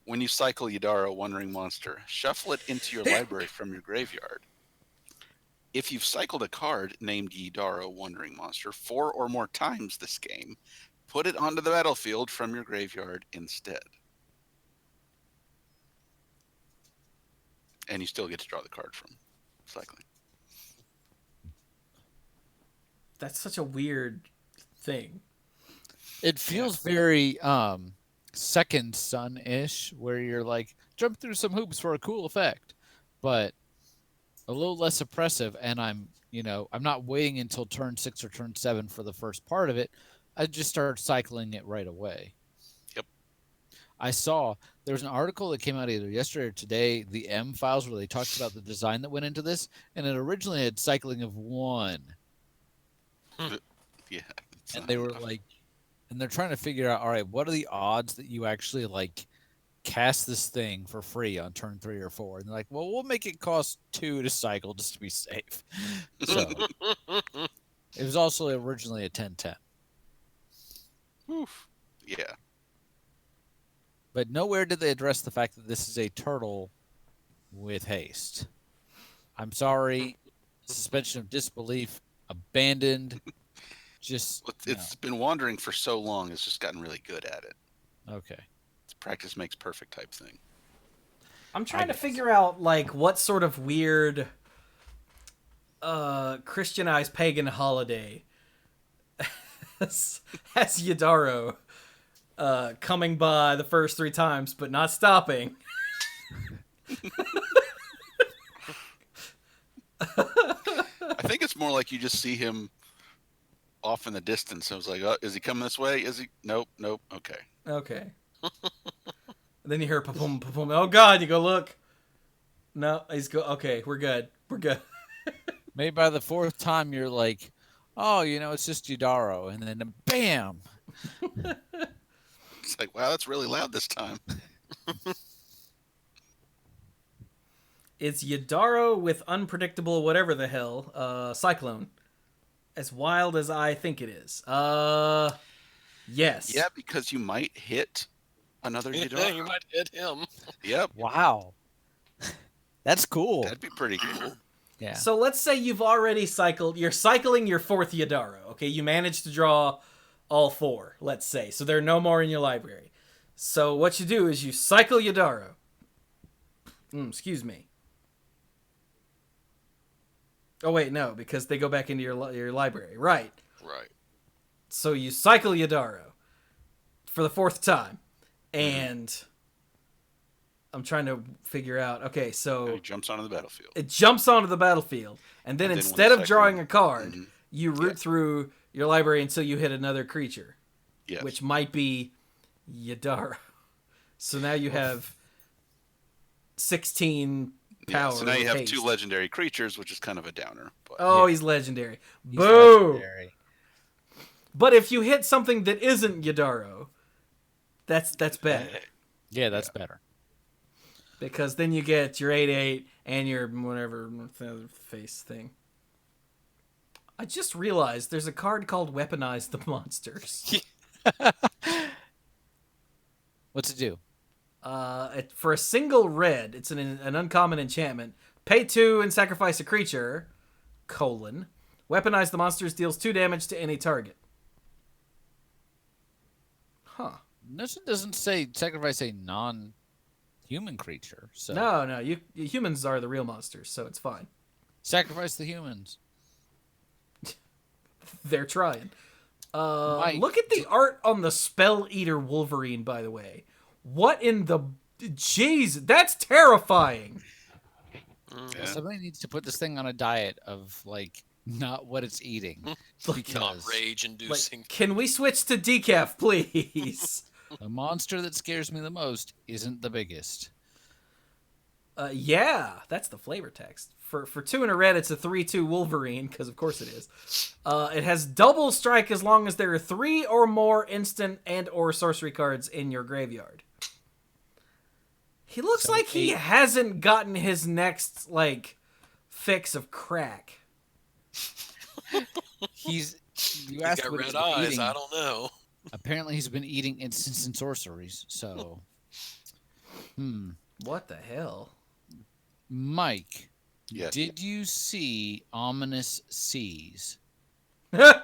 When you cycle Yidaro, Wandering Monster, shuffle it into your library from your graveyard. If you've cycled a card named Yidaro, Wandering Monster 4 or more times this game, put it onto the battlefield from your graveyard instead. And you still get to draw the card from cycling. That's such a weird thing. It feels very Second Son-ish, where you're like, jump through some hoops for a cool effect, but a little less oppressive. And I'm not waiting until turn 6 or turn 7 for the first part of it. I just start cycling it right away. Yep. I saw there was an article that came out either yesterday or today, the M files, where they talked about the design that went into this, and it originally had cycling of 1. Yeah. it's And not they were enough. like, and they're trying to figure out, all right, what are the odds that you actually like cast this thing for free on turn 3 or 4? And they're like, well, we'll make it cost 2 to cycle just to be safe. So it was also originally a 10/10, Oof. Yeah. but nowhere did they address the fact that this is a turtle with haste. I'm sorry, suspension of disbelief, abandoned. Just It's been wandering for so long, it's just gotten really good at it. no. Okay. It's practice makes perfect type thing. I'm trying to guess. figure out like what sort of weird Christianized pagan holiday has Yadaro coming by the first 3 times but not stopping. I think it's more like you just see him off in the distance. I was like, oh, is he coming this way? Is he? Nope. Okay. Okay. Then you hear pa-pum, pa-pum. Oh god, you go look. No, he's go. Okay, we're good. We're good. Maybe by the 4th time you're like, oh, it's just Yudaro, and then bam. It's like, wow, that's really loud this time. It's Yadaro with unpredictable whatever the hell, Cyclone. As wild as I think it is. Yes. Yeah, because you might hit another Ghidorah. You might hit him. Yep, Wow. That's cool. that'd be pretty cool. Yeah. So let's say you've already cycled. You're cycling your 4th Yadaro. Okay, you managed to draw all 4. Let's say, so there are no more in your library. So what you do is you cycle Yadaro. Excuse me. Oh wait, no, because they go back into your library, right? Right. So you cycle Yadaro for the 4th time, and I'm trying to figure out. Okay, so He jumps onto the battlefield. it jumps onto the battlefield, and then And then when instead the of drawing cyclone- a card, Mhm. you root through your library until you hit another creature, Yes. which might be Yadara. So now you have 16 power. So now you with have haste. 2 legendary creatures, which is kind of a downer. But Oh, Yeah. he's legendary. He's Boo! legendary. But if you hit something that isn't Yadaro, that's bad. Yeah, that's better. Because then you get your 8/8 and your whatever the other face thing. I just realized there's a card called Weaponize the Monsters. What's it do? For a single red, it's an uncommon enchantment. Pay 2 and sacrifice a creature, Weaponize the Monsters deals 2 damage to any target. Huh. This doesn't say sacrifice a non-human creature. So No, humans are the real monsters, so it's fine. sacrifice the humans. They're trying. Mike, Look at the art on the Spell Eater Wolverine, by the way. What in the... Jeez, that's terrifying. Yeah. Somebody needs to put this thing on a diet of, like, not what it's eating. Not Because rage-inducing. Can we switch to decaf, please? the monster that scares me the most isn't the biggest. Yeah, that's the flavor text. For 2 and a red, it's a 3/2 Wolverine, because of course it is. It has double strike as long as there are 3 or more instant and or sorcery cards in your graveyard. He looks So like he 8. hasn't gotten his next, like, fix of crack. You He's asked got what red he's been eyes. eating. I don't know. Apparently he's been eating instants and sorceries, so... What the hell? Mike, Yes. did you see Ominous Seas? Huh.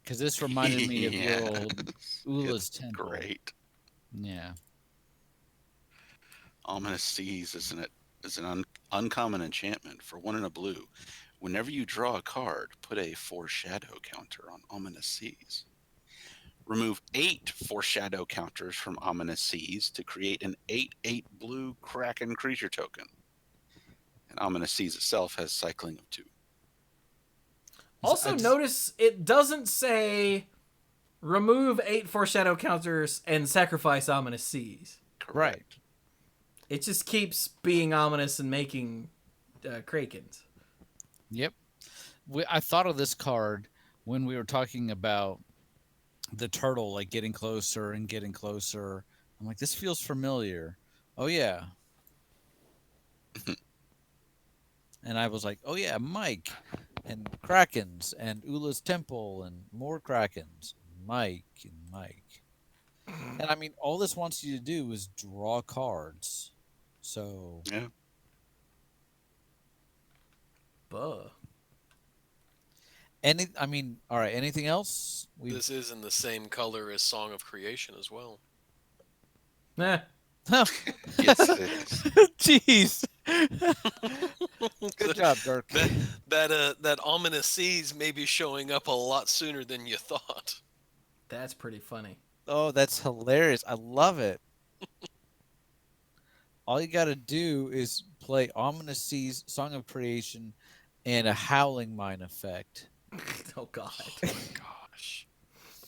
Because this reminded me of your Yes. old Ula's It's Temple. great. Yeah. Ominous Seas is an uncommon enchantment for 1 and a blue. Whenever you draw a card, put a foreshadow counter on Ominous Seas. Remove 8 foreshadow counters from Ominous Seas to create an 8/8 blue Kraken creature token. And Ominous Seas itself has cycling of 2. Also, notice it doesn't say remove 8 foreshadow counters and sacrifice Ominous Seas. Correct. It just keeps being ominous and making Krakens. Yep. I thought of this card when we were talking about the turtle, like getting closer and getting closer. I'm like, this feels familiar. Oh, yeah. And I was like, oh, yeah, Mike and Krakens and Ula's Temple and more Krakens. Mike and Mike. And I mean, all this wants you to do is draw cards. So, Yeah. Buh. all right, anything else? This is in the same color as Song of Creation as well. Eh. Yes, it is. Jeez. Good job, Dirk. That Ominous Seas may be showing up a lot sooner than you thought. That's pretty funny. Oh, that's hilarious. I love it. All you got to do is play Ominous Seas, Song of Creation, and a Howling Mine effect. Oh, God. Gosh.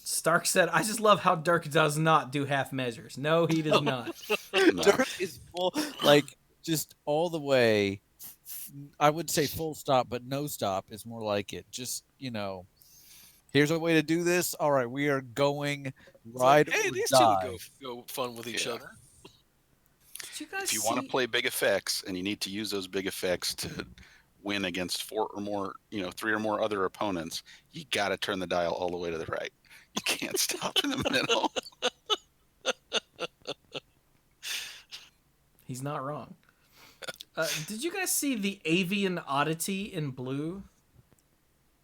Stark said, I just love how Dirk does not do half measures. No, he does not. No. Dirk is full, like, just all the way. I would say full stop, but no stop is more like it. Just, Here's a way to do this. All right, we are going It's like, ride hey, or these two would die. go fun with each Yeah. other. Did you guys If you see? want to play big effects and you need to use those big effects to win against 4 or more, 3 or more other opponents, you got to turn the dial all the way to the right. You can't stop in the middle. He's not wrong. Did you guys see the avian oddity in blue?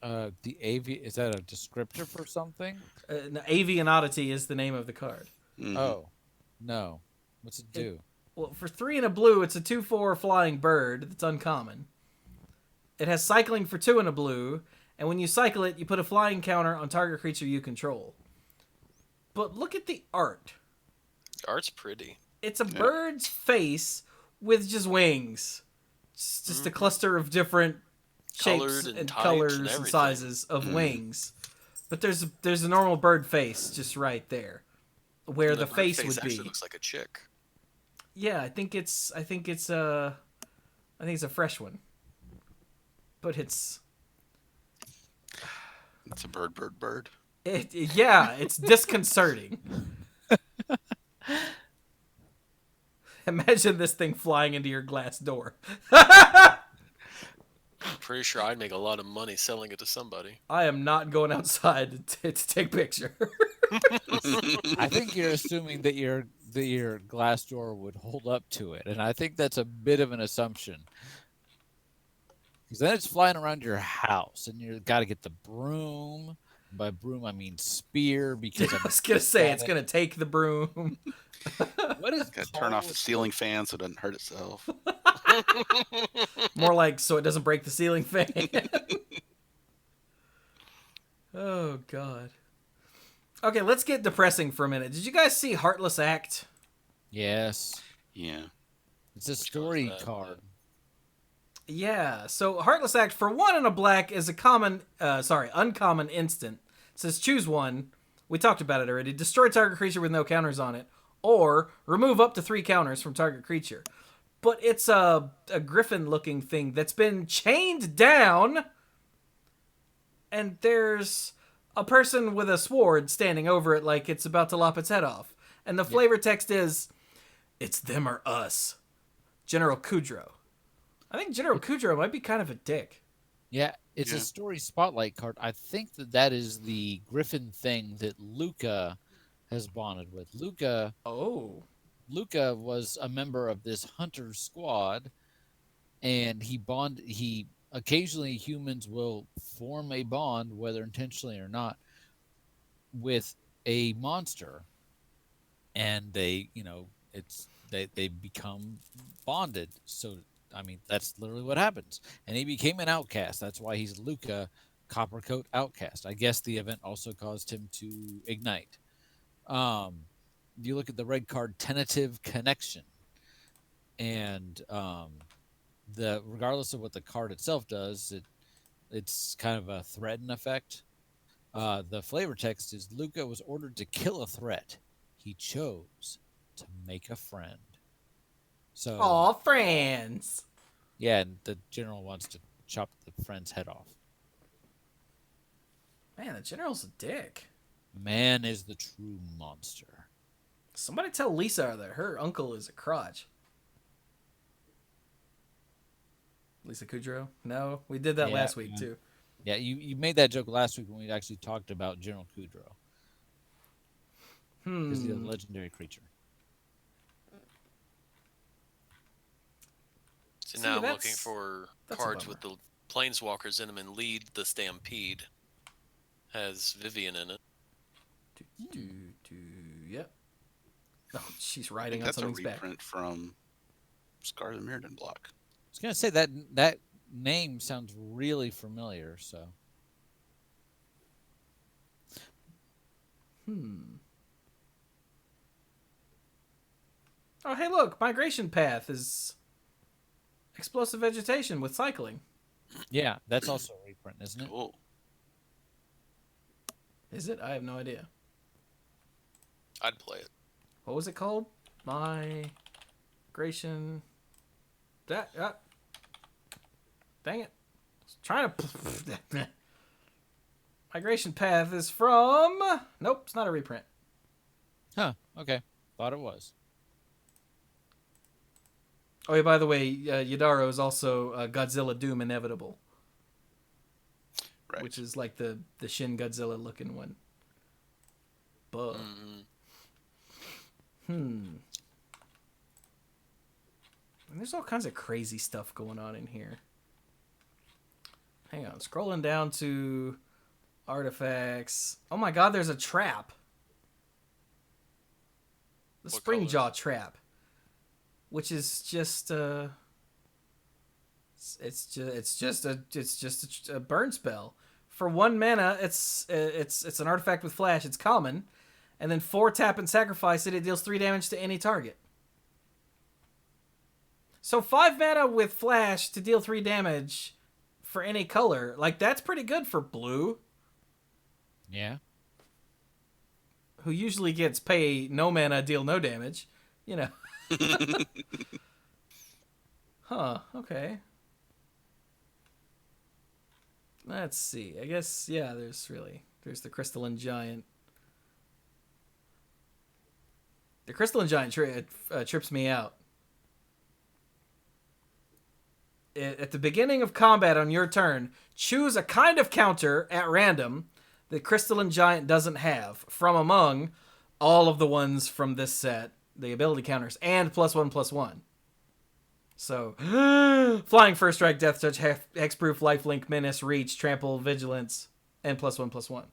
The is that a descriptor for something? The avian oddity is the name of the card. Mhm. Oh, no. What's it do? Well, for 3 and a blue, it's a 2/4 flying bird that's uncommon. It has cycling for 2 and a blue, and when you cycle it, you put a flying counter on target creature you control. But look at the art. The art's pretty. It's a bird's face with just wings. It's just a cluster of different Colored shapes and and types colors and and everything. sizes of wings. But there's a normal bird face just right there, where And the bird face face would actually be. looks like a chick. Yeah, I think it's a fresh one. But It's a bird. it's disconcerting. Imagine this thing flying into your glass door. Pretty sure I'd make a lot of money selling it to somebody. I am not going outside to take picture. I think you're assuming that your glass door would hold up to it, and I think that's a bit of an assumption. Because then it's flying around your house, and you got to get the broom. By broom, I mean spear. Because I was gonna say it's gonna take the broom. What is Got to turn off the ceiling fan so it doesn't hurt itself. More like so it doesn't break the ceiling fan. Oh god. Okay, let's get depressing for a minute. Did you guys see Heartless Act? Yes, Yeah. it's a story that? card. Yeah. So Heartless Act for 1 and a black is a uncommon instant. It says choose one. We talked about it already. Destroy target creature with no counters on it, or remove up to 3 counters from target creature. But it's a griffin-looking thing that's been chained down, and there's a person with a sword standing over it like it's about to lop its head off. And the flavor text is, "It's them or us." General Kudrow. I think General Kudrow might be kind of a dick. Yeah, it's Yeah. a story spotlight card. I think that is the griffin thing that Luca has bonded with. Luca was a member of this hunter squad, and he occasionally humans will form a bond, whether intentionally or not, with a monster, and they become bonded. So I mean, that's literally what happens. And he became an outcast. That's why he's Luca, Coppercoat Outcast. I guess the event also caused him to ignite. You look at the red card, Tentative Connection. And regardless of what the card itself does, it's kind of a threaten effect. The flavor text is Luca was ordered to kill a threat. He chose to make a friend. So, Aw, friends. yeah, and the general wants to chop the friend's head off. Man, the general's a dick. Man is the true monster. Somebody tell Lisa that her uncle is a crotch. Lisa Kudrow? No, we did that Yeah, last week yeah. too. Yeah, you made that joke last week when we actually talked about General Kudrow. He's the legendary creature. So See, now I'm that's- looking for that's a cards bummer. with the planeswalkers in them, and Lead the Stampede has Vivian in it. Yep. Oh, she's I riding think on that's a something's back. reprint from Scar the Mirrodin block. I was gonna say that name sounds really familiar. So Oh, hey, look, Migration Path is explosive vegetation with cycling. yeah, that's also a reprint, isn't it? Cool. Is it? I have no idea. I'd play it. What was it called? Migration. That. Dang it. I was trying to. Migration path is from... Nope, it's not a reprint. Huh. Okay. Thought it was. Oh, yeah, by the way, Yadaro is also Godzilla Doom Inevitable. Right. Which is like the Shin Godzilla looking one. But... And there's all kinds of crazy stuff going on in here. Hang on, scrolling down to artifacts. Oh my god, there's a trap. The What Spring color? Jaw trap. Which is just it's just a burn spell. For 1 mana, it's an artifact with flash, it's common. And then 4 tap and sacrifice it, it deals 3 damage to any target. So 5 mana with flash to deal 3 damage for any color. Like, that's pretty good for blue. Yeah. Who usually gets pay no mana, deal no damage. You know. Huh, okay. Let's see. I guess, yeah, there's the Crystalline Giant. The Crystalline Giant trips me out. At the beginning of combat on your turn, choose a kind of counter at random that Crystalline Giant doesn't have from among all of the ones from this set, the ability counters, and +1/+1. So, Flying First Strike, Death Touch, Hexproof, Lifelink, Menace, Reach, Trample, Vigilance, and +1/+1.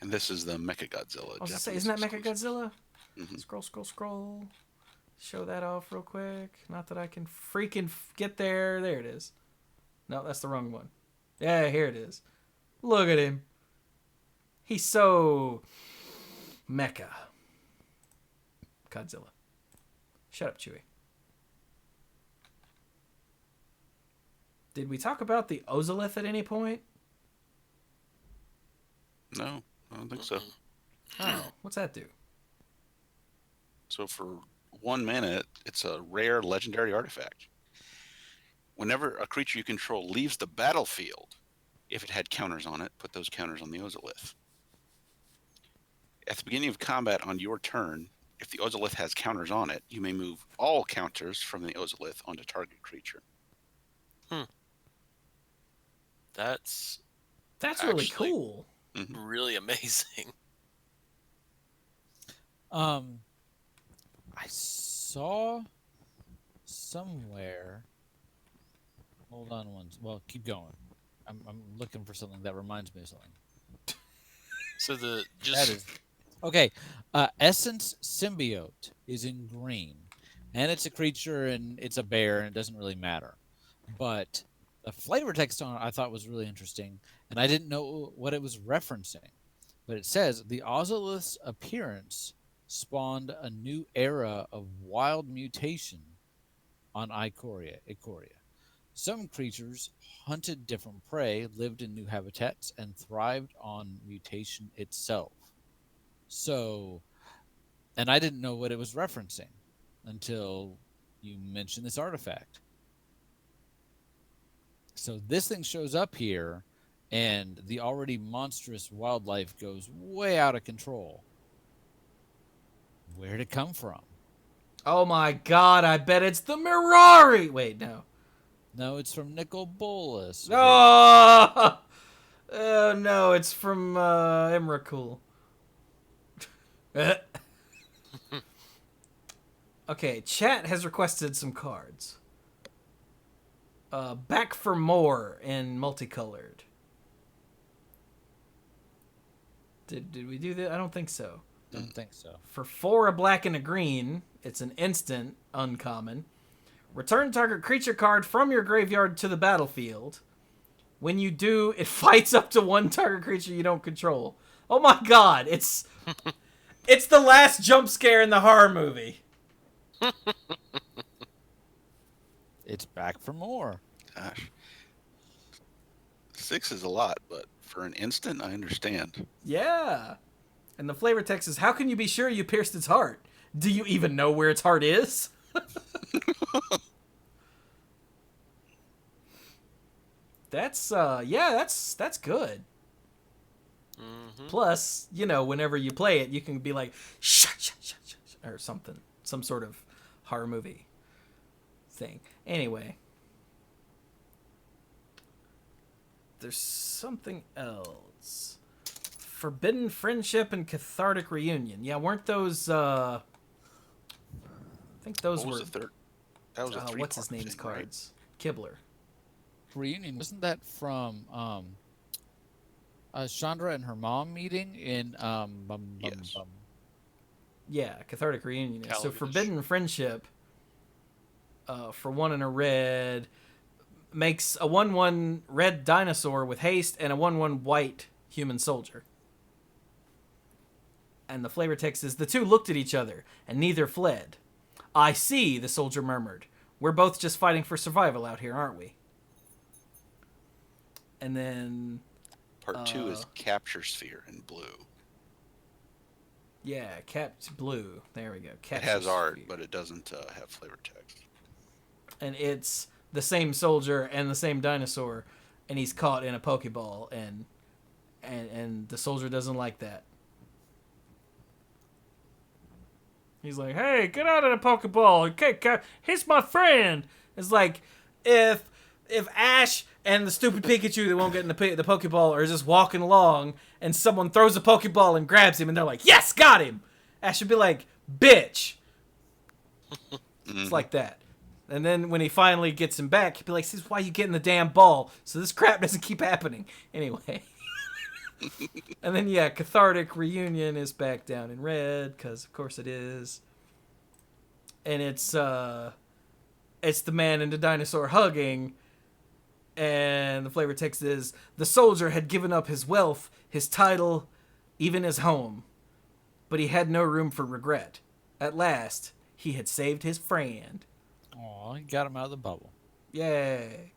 And this is the Mechagodzilla. I was gonna say, Japanese isn't that exclusive. Mechagodzilla? Mhm. Scroll. Show that off real quick. Not that I can freaking get there. There it is. No, that's the wrong one. Yeah, here it is. Look at him. He's so mecha. Godzilla. Shut up, Chewie. Did we talk about the Ozolith at any point? No, I don't think so. Oh, what's that do? So for 1 mana, it's a rare legendary artifact. Whenever a creature you control leaves the battlefield, if it had counters on it, put those counters on the Ozolith. At the beginning of combat on your turn, if the Ozolith has counters on it, you may move all counters from the Ozolith onto target creature. That's really Actually- cool. really amazing. I saw somewhere. Hold on well, keep going. I'm looking for something that reminds me of something. So the That is okay. Essence Symbiote is in green, and it's a creature, and it's a bear, and it doesn't really matter. But the flavor text on it I thought was really interesting, and I didn't know what it was referencing. But it says the Ozolith's appearance spawned a new era of wild mutation on Ikoria. Some creatures hunted different prey, lived in new habitats, and thrived on mutation itself. So, and I didn't know what it was referencing until you mentioned this artifact. So this thing shows up here, and the already monstrous wildlife goes way out of control. Where'd it come from? Oh my god, I bet it's the Mirari! Wait, no. No, it's from Nicol Bolas. Oh! Oh no, it's from Emrakul. Okay, chat has requested some cards. Back for More in multicolored. Did we do that? I don't think so. Don't think so. For 4, a black and a green, it's an instant uncommon. Return target creature card from your graveyard to the battlefield. When you do, it fights up to 1 target creature you don't control. Oh my god, it's the last jump scare in the horror movie. It's back for more. Gosh. 6 is a lot, but for an instant, I understand. Yeah. And the flavor text is, how can you be sure you pierced its heart? Do you even know where its heart is? That's that's good. Mm-hmm. Plus, whenever you play it, you can be like shh, or something, some sort of horror movie thing. Anyway, there's something else. Forbidden Friendship and Cathartic Reunion. Yeah, weren't those I think those What were was the third? That was a three. what's his name's thing, right? cards? Kibler. Reunion, wasn't that from Chandra and her mom meeting in Yes. Yeah, Cathartic Reunion. Is. So Calavish. Forbidden Friendship, for 1 and a red, makes a 1/1 red dinosaur with haste and a 1/1 white human soldier. And the flavor text is, the two looked at each other, and neither fled. I see, the soldier murmured. We're both just fighting for survival out here, aren't we? And then, Part 2 is Capture Sphere in blue. yeah, Capped Blue. There we go. It Capture has art, Sphere. but it doesn't have flavor text. And it's the same soldier and the same dinosaur, and he's caught in a Pokeball, and the soldier doesn't like that. He's like, "Hey, get out of the Pokeball! Okay, he's my friend." It's like if Ash and the stupid Pikachu that won't get in the Pokeball are just walking along, and someone throws a Pokeball and grabs him, and they're like, "Yes, got him!" Ash would be like, "Bitch!" It's like that. And then when he finally gets him back, he'd be like, "This is why you get in the damn ball, so this crap doesn't keep happening." Anyway. And then, yeah, Cathartic Reunion is back down in red, because of course it is. And it's the man and the dinosaur hugging, and the flavor text is, the soldier had given up his wealth, his title, even his home. But he had no room for regret. At last, he had saved his friend. Oh, he got him out of the bubble. Yay.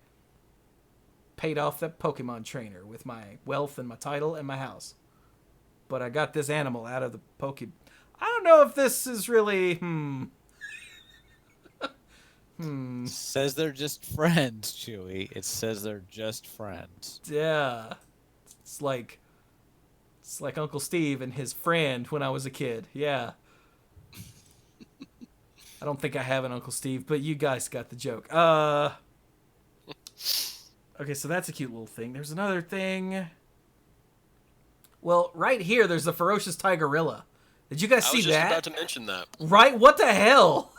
Paid off that Pokemon trainer with my wealth and my title and my house. But I got this animal out of the I don't know if this is really, Says they're just friends, Chewy. It says they're just friends. Yeah. It's like Uncle Steve and his friend when I was a kid. Yeah. I don't think I have an Uncle Steve, but you guys got the joke. Okay, so that's a cute little thing. There's another thing. Well, right here, there's the ferocious Tigorilla. Did you guys I see was just that? about to mention that. Right? What the hell?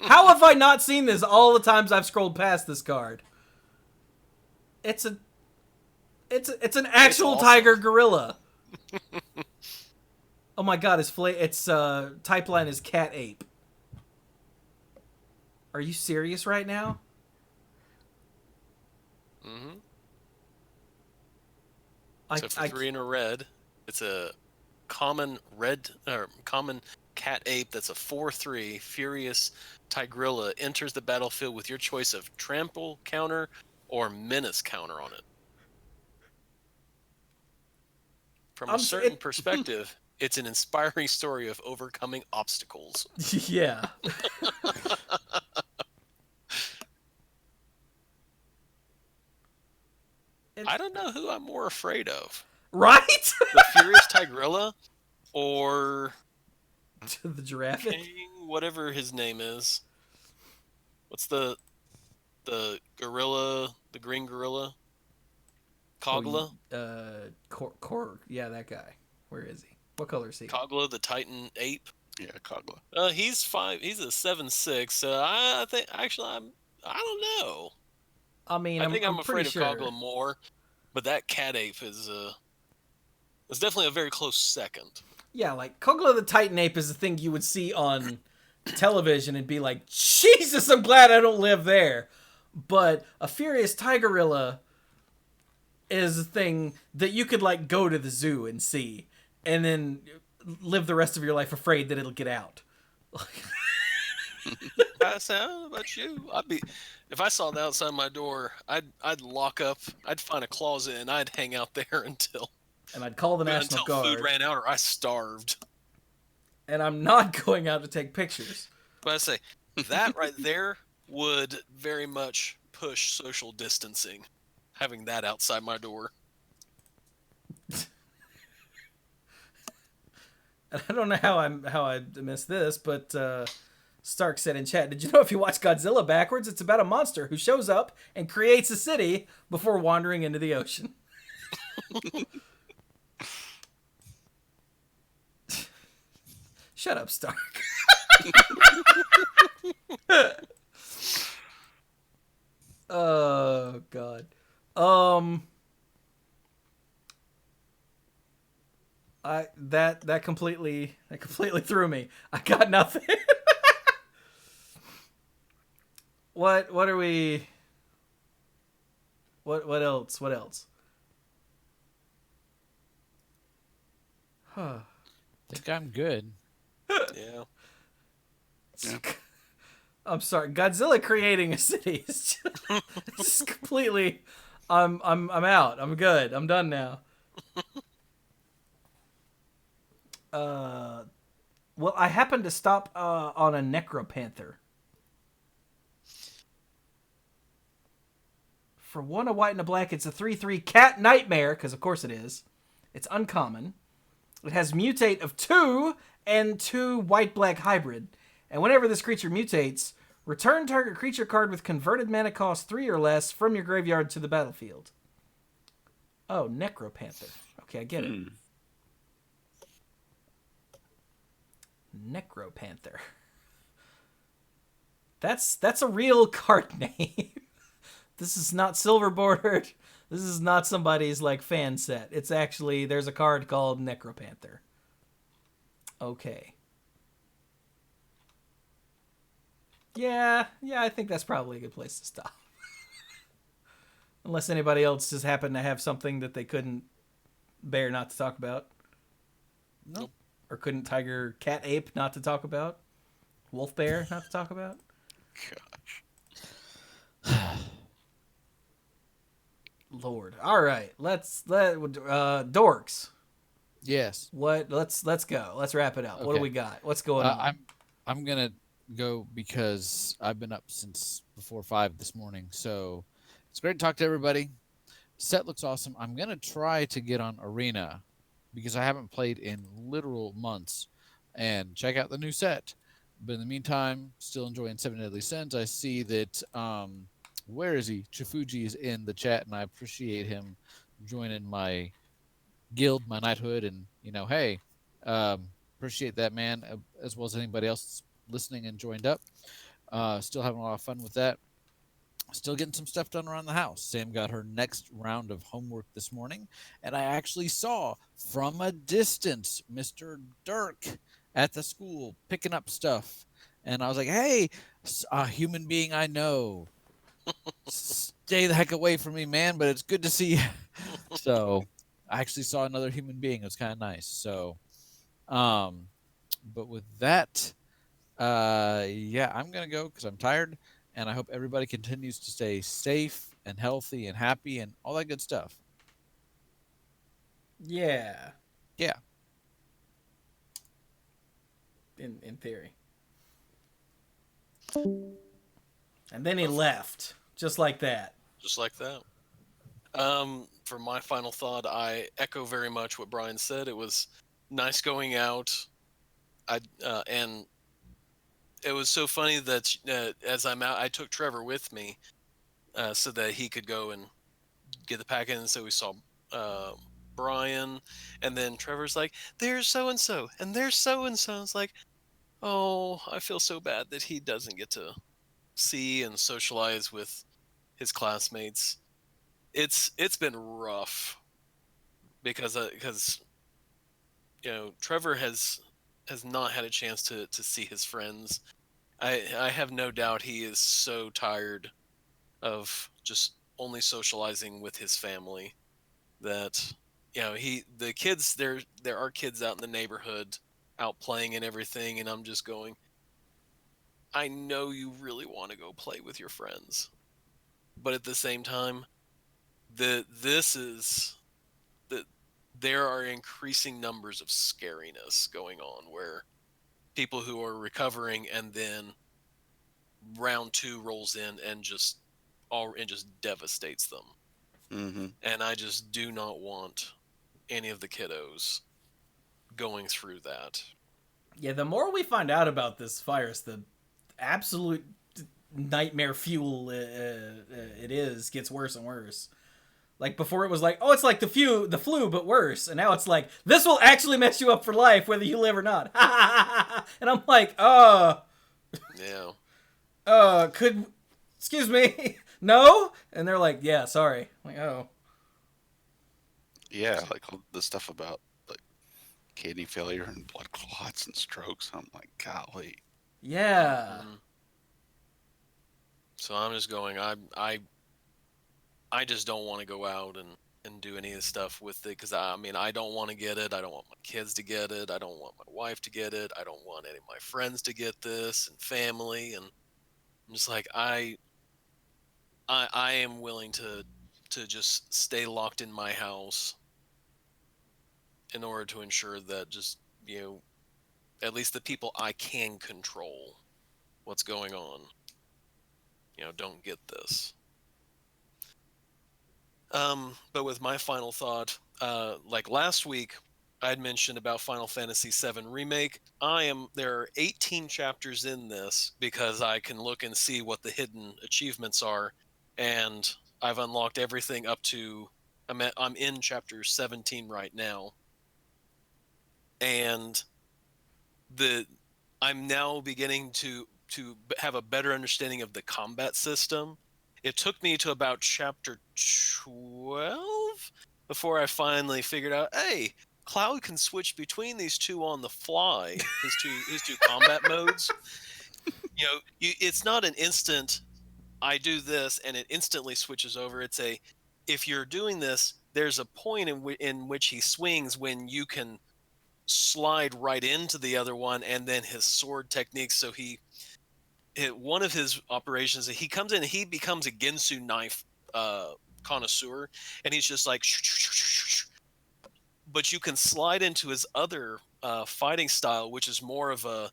How have I not seen this all the times I've scrolled past this card? It's an actual awesome. tiger gorilla. Oh my god, its type line is cat ape. Are you serious right now? Mm-hmm. I, So for I, 3 in a red, it's a common cat ape that's a 4/3 furious Tigorilla enters the battlefield with your choice of trample counter or menace counter on it. From a certain perspective, it's an inspiring story of overcoming obstacles. yeah. I don't know who I'm more afraid of. Right? The furious Tigorilla or The giraffe. King, whatever his name is. What's the gorilla, the green gorilla? Kogla? Yeah, that guy. Where is he? What color is he? Kogla, the Titan ape. Yeah, Kogla. He's 5. He's a 7/6. I think actually I don't know. I mean, I think I'm pretty afraid of sure. Kogla more, but that cat ape is definitely a very close second. Yeah, like Kogla the Titan Ape is a thing you would see on television and be like, Jesus, I'm glad I don't live there. But a furious Tigorilla is a thing that you could like go to the zoo and see, and then live the rest of your life afraid that it'll get out. I say, I don't know about you. If I saw it outside my door, I'd lock up. I'd find a closet and I'd hang out there until And I'd call the National until Guard. food ran out or I starved. And I'm not going out to take pictures. But I say that right there would very much push social distancing. having that outside my door. I don't know how I missed this, but Stark said in chat, "Did you know if you watch Godzilla backwards, it's about a monster who shows up and creates a city before wandering into the ocean?" Shut up, Stark. Oh God. That completely threw me. I got nothing. What are we? What else? What else? Huh. I think I'm good. Yeah. Yeah. I'm sorry. Godzilla creating a city is just completely. I'm out. I'm good. I'm done now. Well, I happened to stop on a Necropanther. For one, a white and a black, it's a 3/3 cat nightmare, because of course it is. It's uncommon. It has mutate of 2 and 2 white-black hybrid. And whenever this creature mutates, return target creature card with converted mana cost 3 or less from your graveyard to the battlefield. Oh, Necropanther. Okay, I get it. Necropanther. That's a real card name. This is not silver bordered. This is not somebody's like fan set. It's actually, there's a card called Necropanther. Okay. Yeah, I think that's probably a good place to stop. Unless anybody else just happened to have something that they couldn't bear not to talk about. Nope. Or couldn't tiger cat ape not to talk about. Wolf bear not to talk about. Gosh. Lord. All right. Let dorks. Yes. Let's go. Let's wrap it up. What do we got? What's going on? I'm gonna go because I've been up since before 5 this morning. So it's great to talk to everybody. Set looks awesome. I'm gonna try to get on Arena because I haven't played in literal months and check out the new set. But in the meantime, still enjoying Seven Deadly Sins. I see that where is he? Chifuji is in the chat, and I appreciate him joining my guild, my knighthood, and hey, appreciate that, man, as well as anybody else listening and joined up. Still having a lot of fun with that. Still getting some stuff done around the house. Sam got her next round of homework this morning, and I actually saw from a distance Mr. Dirk at the school picking up stuff, and I was like, "Hey, a human being I know, stay the heck away from me, man!" But it's good to see you. So I actually saw another human being. It was kind of nice. So, but with that, yeah, I'm gonna go because I'm tired, and I hope everybody continues to stay safe and healthy and happy and all that good stuff. Yeah. Yeah. In theory. And then he left, just like that. Just like that. For my final thought, I echo very much what Brian said. It was nice going out. And it was so funny that as I'm out, I took Trevor with me so that he could go and get the packet. And so we saw Brian, and then Trevor's like, "There's so and so, and there's so and so." It's like, oh, I feel so bad that he doesn't get to see and socialize with his classmates. It's been rough because Trevor has not had a chance to see his friends. I have no doubt he is so tired of just only socializing with his family that the kids, there are kids out in the neighborhood out playing and everything, and I'm just going, I know you really want to go play with your friends, but at the same time, there are increasing numbers of scariness going on where people who are recovering and then round 2 rolls in and just devastates them. Mm-hmm. And I just do not want any of the kiddos going through that. Yeah, the more we find out about this virus, the absolute nightmare fuel it is gets worse and worse. Like before, it was like, oh, it's like the flu, but worse. And now it's like, this will actually mess you up for life, whether you live or not. And I'm like, Yeah. could, excuse me, no? And they're like, yeah, sorry. I'm like, oh. Yeah, like all the stuff about like kidney failure and blood clots and strokes. I'm like, golly. Yeah. Mhm. So I'm just going. I just don't want to go out and do any of this stuff with it because I mean I don't want to get it. I don't want my kids to get it. I don't want my wife to get it. I don't want any of my friends to get this and family. And I'm just like I am willing to just stay locked in my house in order to ensure that just at least the people I can control what's going on don't get this. But with my final thought, like last week, I had mentioned about Final Fantasy VII Remake. There are 18 chapters in this because I can look and see what the hidden achievements are, and I've unlocked everything up to. I'm in chapter 17 right now, and the I'm now beginning to have a better understanding of the combat system. It took me to about chapter 12 before I finally figured out, hey, Cloud can switch between these two on the fly. His two combat modes. It's not an instant. I do this and it instantly switches over. If you're doing this, there's a point in which he swings when you can slide right into the other one, and then his sword techniques. So one of his operations, he comes in, he becomes a Ginsu knife connoisseur, and he's just like, but you can slide into his other fighting style, which is more of a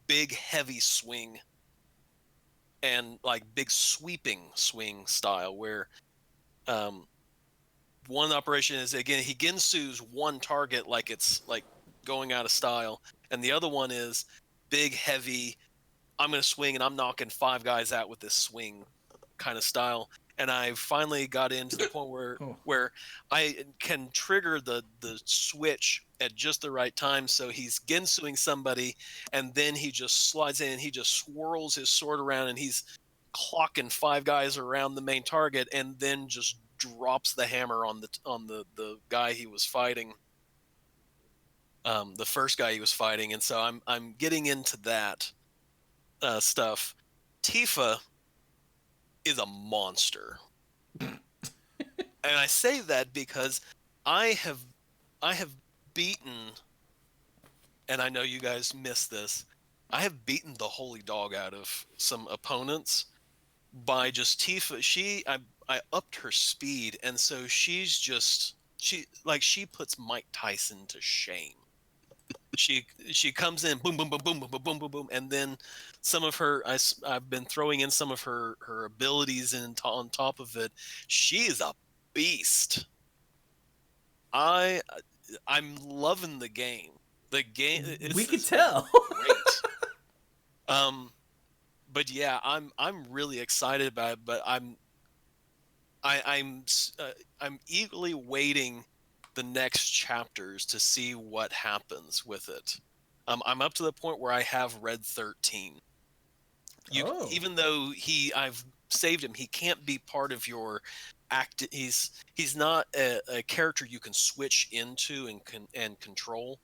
big, heavy swing and like big sweeping swing style, where one operation is again he Ginsu's one target like it's like going out of style, and the other one is big, heavy. I'm going to swing and I'm knocking 5 guys out with this swing kind of style. And I finally got into the point where I can trigger the switch at just the right time. So he's Ginsuing somebody, and then he just slides in and he just swirls his sword around, and he's clocking 5 guys around the main target, and then just drops the hammer on the guy he was fighting. The first guy he was fighting, and so I'm getting into that stuff. Tifa is a monster, and I say that because I have beaten, and I know you guys missed this. I have beaten the holy dog out of some opponents by just Tifa. I upped her speed, and so she puts Mike Tyson to shame. She comes in, boom, boom, boom, boom, boom, boom, boom, boom, boom, and then some of her I've been throwing in some of her abilities, and on top of it, she is a beast. I'm loving the game. The game We could tell. great. But yeah, I'm really excited about it. But I'm eagerly waiting the next chapters to see what happens with it. I'm up to the point where I have read 13. Even though I've saved him, he can't be part of your act. He's not a character you can switch into and control.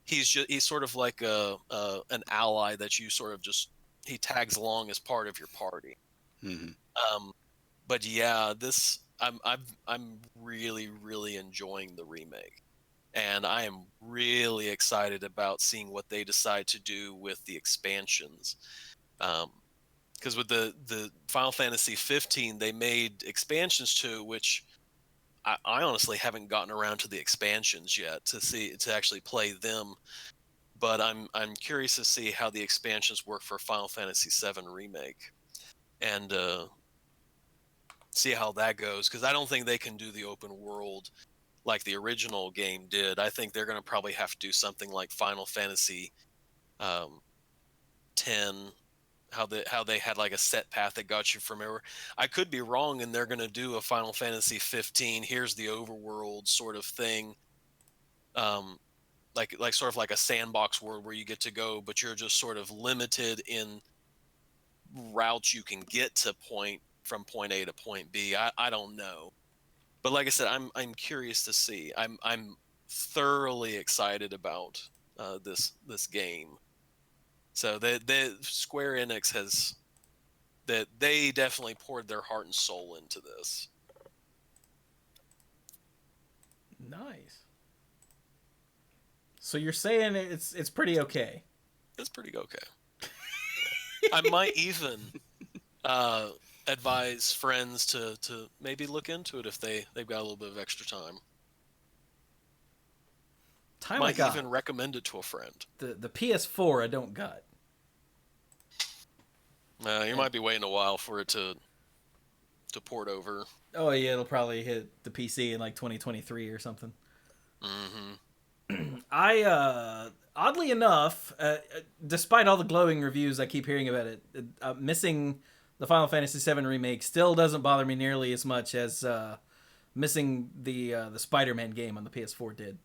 He's sort of like an ally that you sort of just he tags along as part of your party. Mm-hmm. But yeah, I'm really, really enjoying the remake, and I am really excited about seeing what they decide to do with the expansions. Because with the Final Fantasy 15, they made expansions to which I honestly haven't gotten around to the expansions yet to actually play them. But I'm curious to see how the expansions work for Final Fantasy 7 remake, and see how that goes, because I don't think they can do the open world like the original game did. I think they're going to probably have to do something like Final Fantasy 10, how they had like a set path that got you from everywhere. I could be wrong, and they're going to do a Final Fantasy 15. Here's the overworld sort of thing, like sort of like a sandbox world where you get to go, but you're just sort of limited in routes you can get to from point A to point B. I don't know, but like I said, I'm curious to see. I'm thoroughly excited about this game. So the Square Enix they definitely poured their heart and soul into this. Nice. So you're saying it's pretty okay? It's pretty okay. I might even advise friends to maybe look into it if they've got a little bit of extra time. Might even recommend it to a friend. The PS4 I don't got. You might be waiting a while for it to port over. Oh yeah, it'll probably hit the PC in like 2023 or something. Mm-hmm. I oddly enough, despite all the glowing reviews I keep hearing about it, missing the Final Fantasy VII remake still doesn't bother me nearly as much as missing the Spider-Man game on the PS4 did.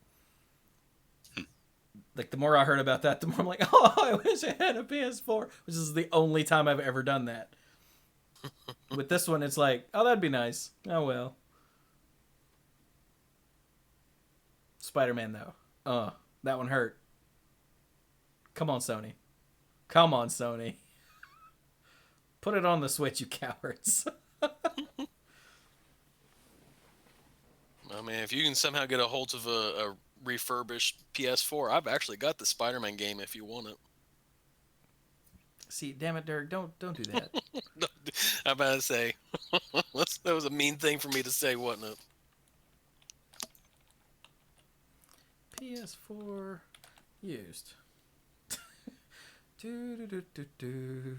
Like, the more I heard about that, the more I'm like, oh, I wish I had a PS4, which is the only time I've ever done that. With this one, it's like, oh, that'd be nice. Oh, well. Spider-Man, though. That one hurt. Come on, Sony. Come on, Sony. Put it on the Switch, you cowards. I mean, if you can somehow get a hold of a refurbished PS4, I've actually got the Spider-Man game if you want it. See, damn it, Dirk, don't do that. I'm about to say, that was a mean thing for me to say, wasn't it? PS4 used.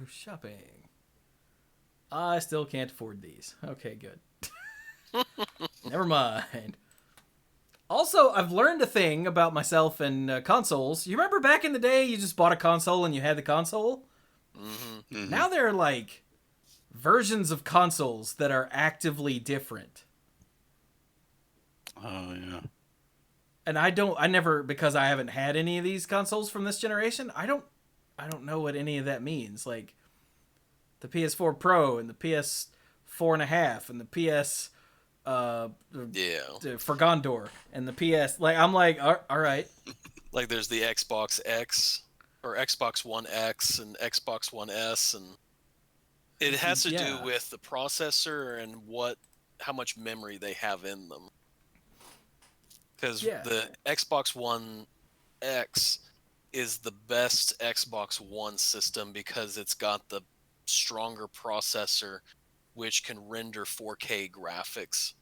Shopping. I still can't afford these. Okay, good. Never mind. Also, I've learned a thing about myself and consoles. You remember back in the day, you just bought a console and you had the console? Mm-hmm. Mm-hmm. Now there are, like, versions of consoles that are actively different. Oh, yeah. And I never, because I haven't had any of these consoles from this generation, I don't know what any of that means. Like, the PS4 Pro and the PS4.5 and the PS... for Gondor and the PS, like, I'm like, all right. Like, there's the Xbox X or Xbox One X and Xbox One S, and it has to do with the processor and how much memory they have in them. Because the Xbox One X is the best Xbox One system because it's got the stronger processor, which can render 4K graphics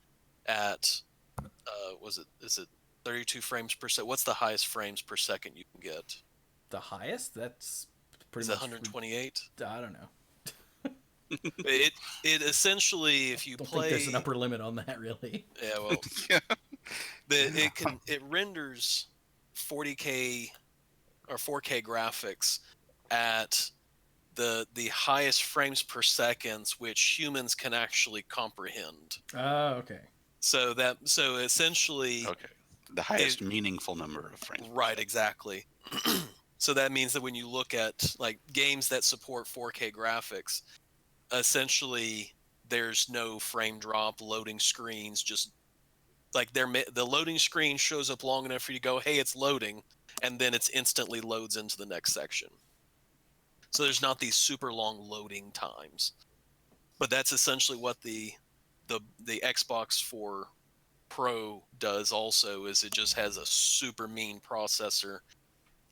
at is it 32 frames per second? What's the highest frames per second you can get? The highest? That's pretty much 128. I don't know. it essentially, if you don't play, think there's an upper limit on that, really. Yeah, well, it renders 40K or 4K graphics at the highest frames per second, which humans can actually comprehend. Oh, okay. So essentially, okay, the highest meaningful number of frames. Right, exactly. So that means that when you look at like games that support 4K graphics, essentially there's no frame drop, loading screens, just like the loading screen shows up long enough for you to go, hey, it's loading, and then it's instantly loads into the next section. So there's not these super long loading times. But that's essentially what the Xbox 4 Pro does also, is it just has a super mean processor,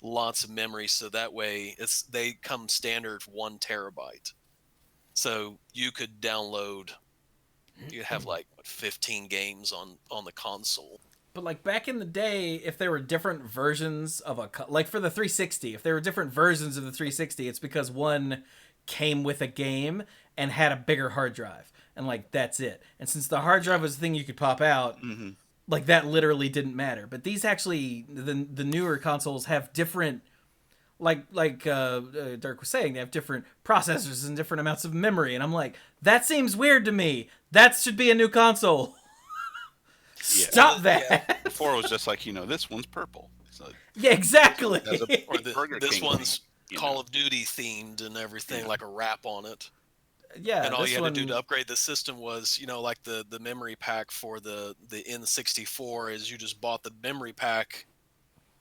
lots of memory, so that way they come standard 1 terabyte. So you could download, you have like 15 games on the console. But like back in the day, if there were different versions of like for the 360, if there were different versions of the 360, it's because one came with a game and had a bigger hard drive. and like that's it. And since the hard drive was the thing you could pop out, Mm-hmm. like that literally didn't matter. But these actually, the newer consoles have different, like Dirk was saying, they have different processors and different amounts of memory, and I'm like, that seems weird to me. That should be a new console. Stop that. Yeah. Before it was just like, this one's purple. So Yeah, exactly. as a Or Burger this King one's thing, you Call know. of Duty themed and everything, Yeah. like a wrap on it. Yeah, And all this you had one, to do to upgrade the system was, like the memory pack for the N64 is you just bought the memory pack,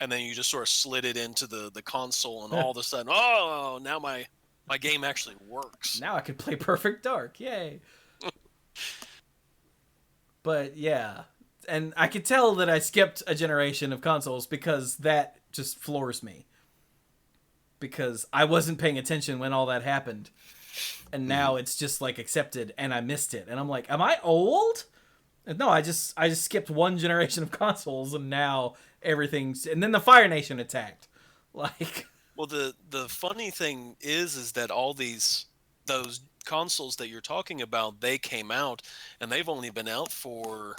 and then you just sort of slid it into the console, and all of a sudden, oh, now my game actually works. now I can play Perfect Dark. Yay. But yeah, and I could tell that I skipped a generation of consoles because that just floors me. Because I wasn't paying attention when all that happened. And now it's just like accepted and I missed it. And I'm like, am I old? And no, I just skipped one generation of consoles and now everything's, and then the Fire Nation attacked. Like, Well, the funny thing is that all those consoles that you're talking about, they came out and they've only been out for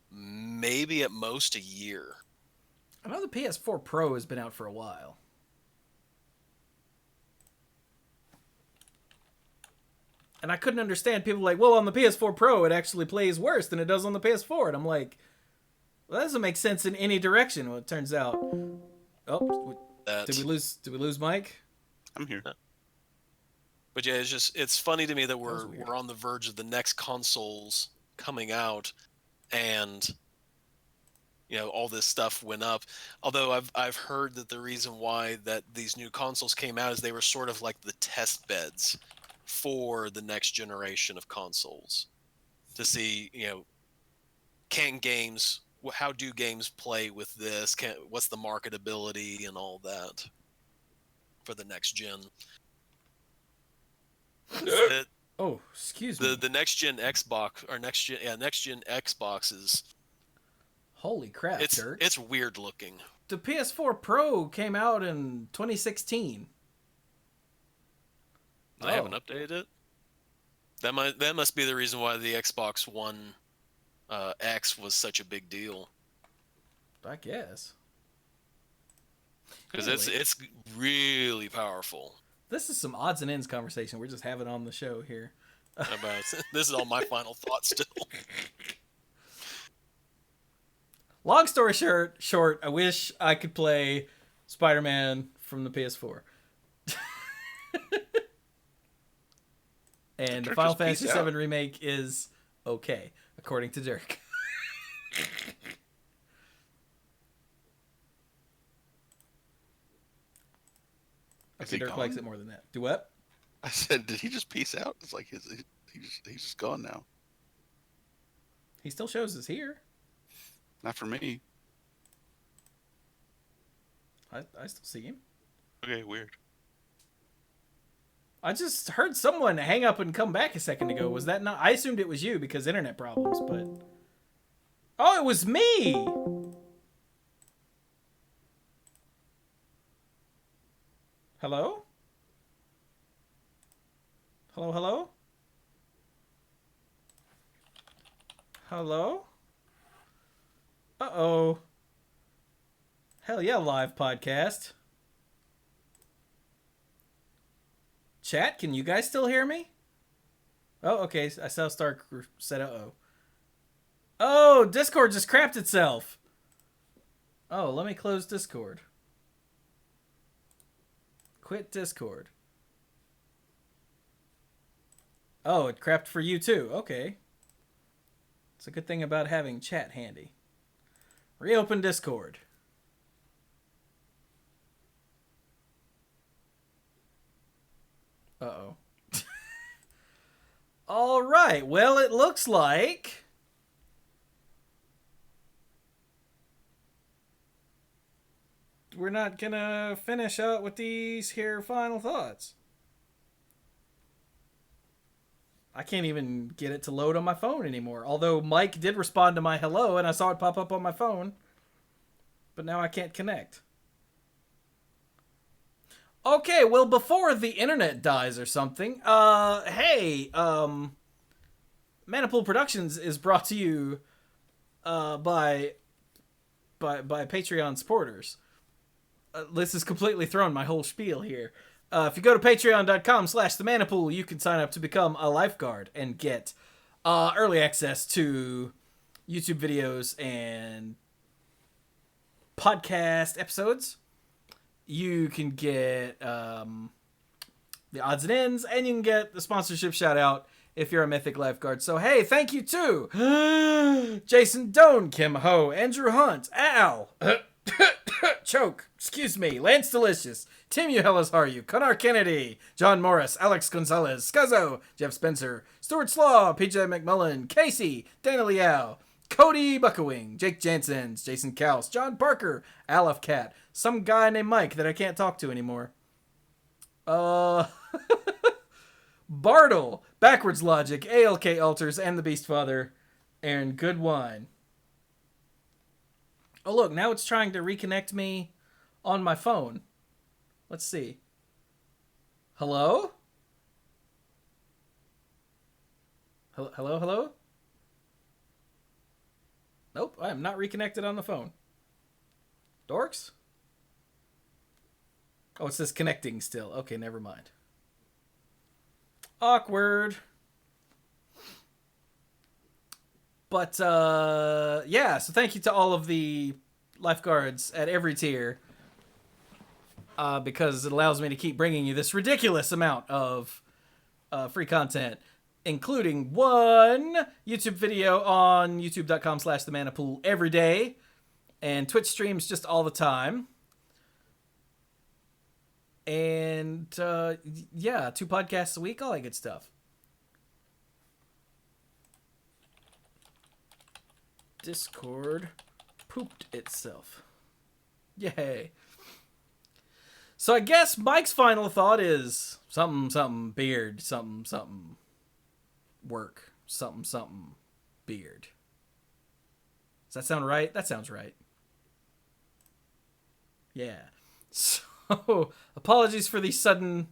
maybe at most a year. I know the PS4 Pro has been out for a while. And I couldn't understand people like, well, on the PS4 Pro, it actually plays worse than it does on the PS4. And I'm like, well, that doesn't make sense in any direction. Well, it turns out, oh, did we lose Mike? I'm here. But yeah, it's funny to me that was weird. we're on the verge of the next consoles coming out, and all this stuff went up. Although I've heard that the reason why that these new consoles came out is they were sort of like the test beds for the next generation of consoles to see, how do games play with this? What's the marketability and all that for the next gen? Oh, excuse me. The next gen Xbox or next gen Xbox is Holy crap, Dirk. it's weird looking. The PS4 Pro came out in 2016. They haven't updated it. That must be the reason why the Xbox One X was such a big deal. I guess. Because Anyway. it's really powerful. This is some odds and ends conversation we're just having on the show here. This is all my final thoughts still. Long story short, I wish I could play Spider-Man from the PS4. And Dirk Final just peace Fantasy VII out. Remake is okay, according to Dirk. Is Okay, he Dirk gone? likes it more than that. Do what? I said, did he just peace out? It's like he's just gone now. He still shows us here. Not for me. I still see him. Okay, weird. I just heard someone hang up and come back a second ago. Was that not? I assumed it was you because internet problems, but... Oh, it was me! Hello? Hello, hello? Hello? Uh-oh. Hell yeah, live podcast. Chat, can you guys still hear me? Oh, okay. I saw Stark said uh-oh. Oh, Discord just crapped itself. Oh, let me close Discord. Quit Discord. Oh, it crapped for you too. Okay. It's a good thing about having chat handy. Reopen Discord. Uh-oh. All right. Well, it looks like we're not gonna finish out with these here final thoughts. I can't even get it to load on my phone anymore. Although Mike did respond to my hello and I saw it pop up on my phone. But now I can't connect. Okay, well, before the internet dies or something, hey, Manipool Productions is brought to you by Patreon supporters. This has completely thrown my whole spiel here. If you go to patreon.com/themanipool, you can sign up to become a lifeguard and get early access to YouTube videos and podcast episodes. You can get the odds and ends, and you can get the sponsorship shout out if you're a Mythic lifeguard. So hey, thank you to Jason Doan, Kim Ho, Andrew Hunt, Al, Choke, excuse me, Lance Delicious, Tim Uhellas Are You, Connor Kennedy, John Morris, Alex Gonzalez, Scuzzo, Jeff Spencer, Stuart Slaw, PJ McMullen, Casey, Dana Liao, Cody Buckawing, Jake Jansens, Jason Kaus, John Parker, Aleph Cat, some guy named Mike that I can't talk to anymore. Bartle, Backwards Logic, ALK Alters, and the Beastfather, and Good Wine. Oh look, now it's trying to reconnect me on my phone. Let's see. Hello? Hello? Nope, I am not reconnected on the phone. Dorks? Oh, it says connecting still. Okay, never mind. Awkward. But, yeah, so thank you to all of the lifeguards at every tier. Because it allows me to keep bringing you this ridiculous amount of free content, including one YouTube video on youtube.com/themanapool every day, and Twitch streams just all the time. And, yeah, 2 podcasts a week, all that good stuff. Discord pooped itself. Yay. So I guess Mike's final thought is something beard, something work, something beard. Does that sound right? That sounds right. Yeah. So, apologies for the sudden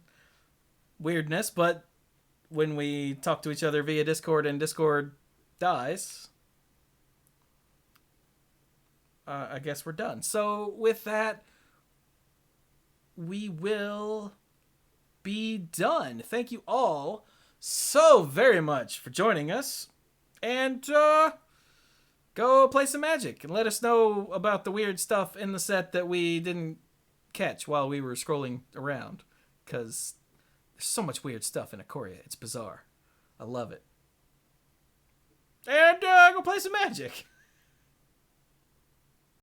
weirdness, but when we talk to each other via Discord and Discord dies, I guess we're done. So, with that, we will be done. Thank you all so very much for joining us. And go play some Magic and let us know about the weird stuff in the set that we didn't catch while we were scrolling around. Because there's so much weird stuff in Ikoria. It's bizarre. I love it. And go play some Magic.